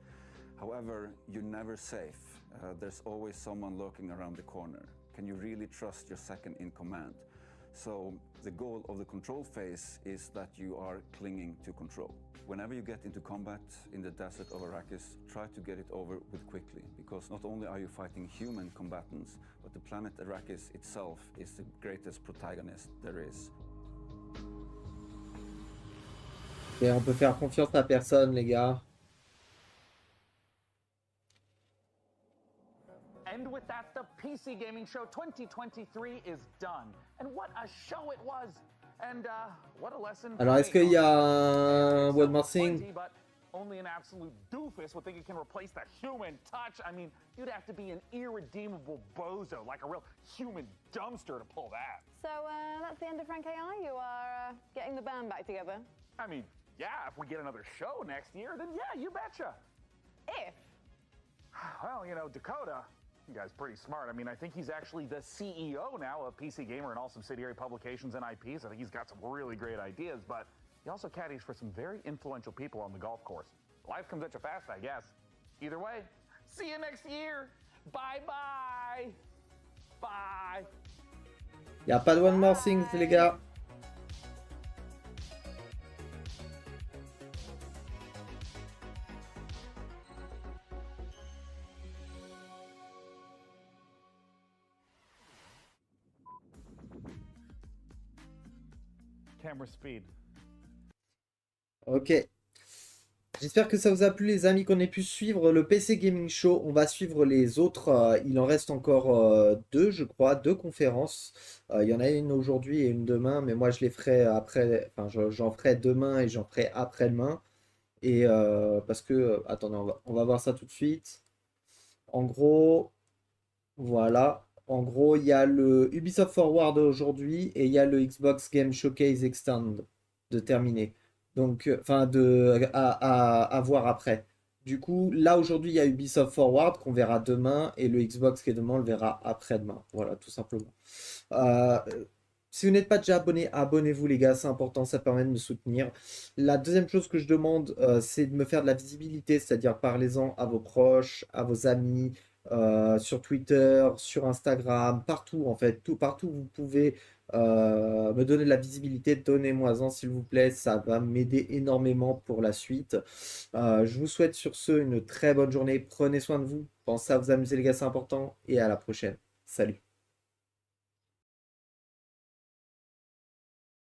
However, you're never safe. There's always someone lurking around the corner. Can you really trust your second in command? So the goal of the control phase is that you are clinging to control. Whenever you get into combat in the desert of Arrakis, try to get it over with quickly, because not only are you fighting human combatants, but the planet Arrakis itself is the greatest protagonist there is. Et on peut faire confiance à personne, les gars. And with that, the PC Gaming Show 2023 is done. And what a show it was! And what a lesson. Alors, est-ce qu'il y a un one more thing? only an absolute doofus would think it can replace the human touch. I mean, you'd have to be an irredeemable bozo, like a real human dumpster to pull that. So that's the end of Frank AI? You are getting the band back together? I mean, yeah, if we get another show next year, then yeah, you betcha. If? Well, you know, Dakota, you guy's pretty smart. I mean, I think he's actually the CEO now of PC Gamer and all subsidiary publications and IPs. I think he's got some really great ideas, but he also caddies for some very influential people on the golf course. Life comes at you fast, I guess. Either way, see you next year. Bye-bye. Bye. Y a pas de one more things, les gars. Camera speed. Ok. J'espère que ça vous a plu, les amis, qu'on ait pu suivre le PC Gaming Show. On va suivre les autres. Il en reste encore deux, je crois, deux conférences. Il y en a une aujourd'hui et une demain, mais moi je les ferai après. Enfin, j'en ferai demain et j'en ferai après-demain. Et parce que, attendez, on va voir ça tout de suite. En gros, voilà. En gros, il y a le Ubisoft Forward aujourd'hui et il y a le Xbox Game Showcase Extend de terminer. Donc, enfin, à voir après. Du coup, là aujourd'hui, il y a Ubisoft Forward qu'on verra demain et le Xbox qui est demain, on le verra après-demain. Voilà, tout simplement. Euh, Si vous n'êtes pas déjà abonné, abonnez-vous les gars, c'est important, ça permet de me soutenir. La deuxième chose que je demande, c'est de me faire de la visibilité, c'est-à-dire parlez-en à vos proches, à vos amis, sur Twitter, sur Instagram, partout en fait, partout où vous pouvez me donner de la visibilité, donnez-moi-en s'il vous plaît, ça va m'aider énormément pour la suite. Je vous souhaite sur ce une très bonne journée, prenez soin de vous, pensez à vous amuser les gars, c'est important, et à la prochaine. Salut.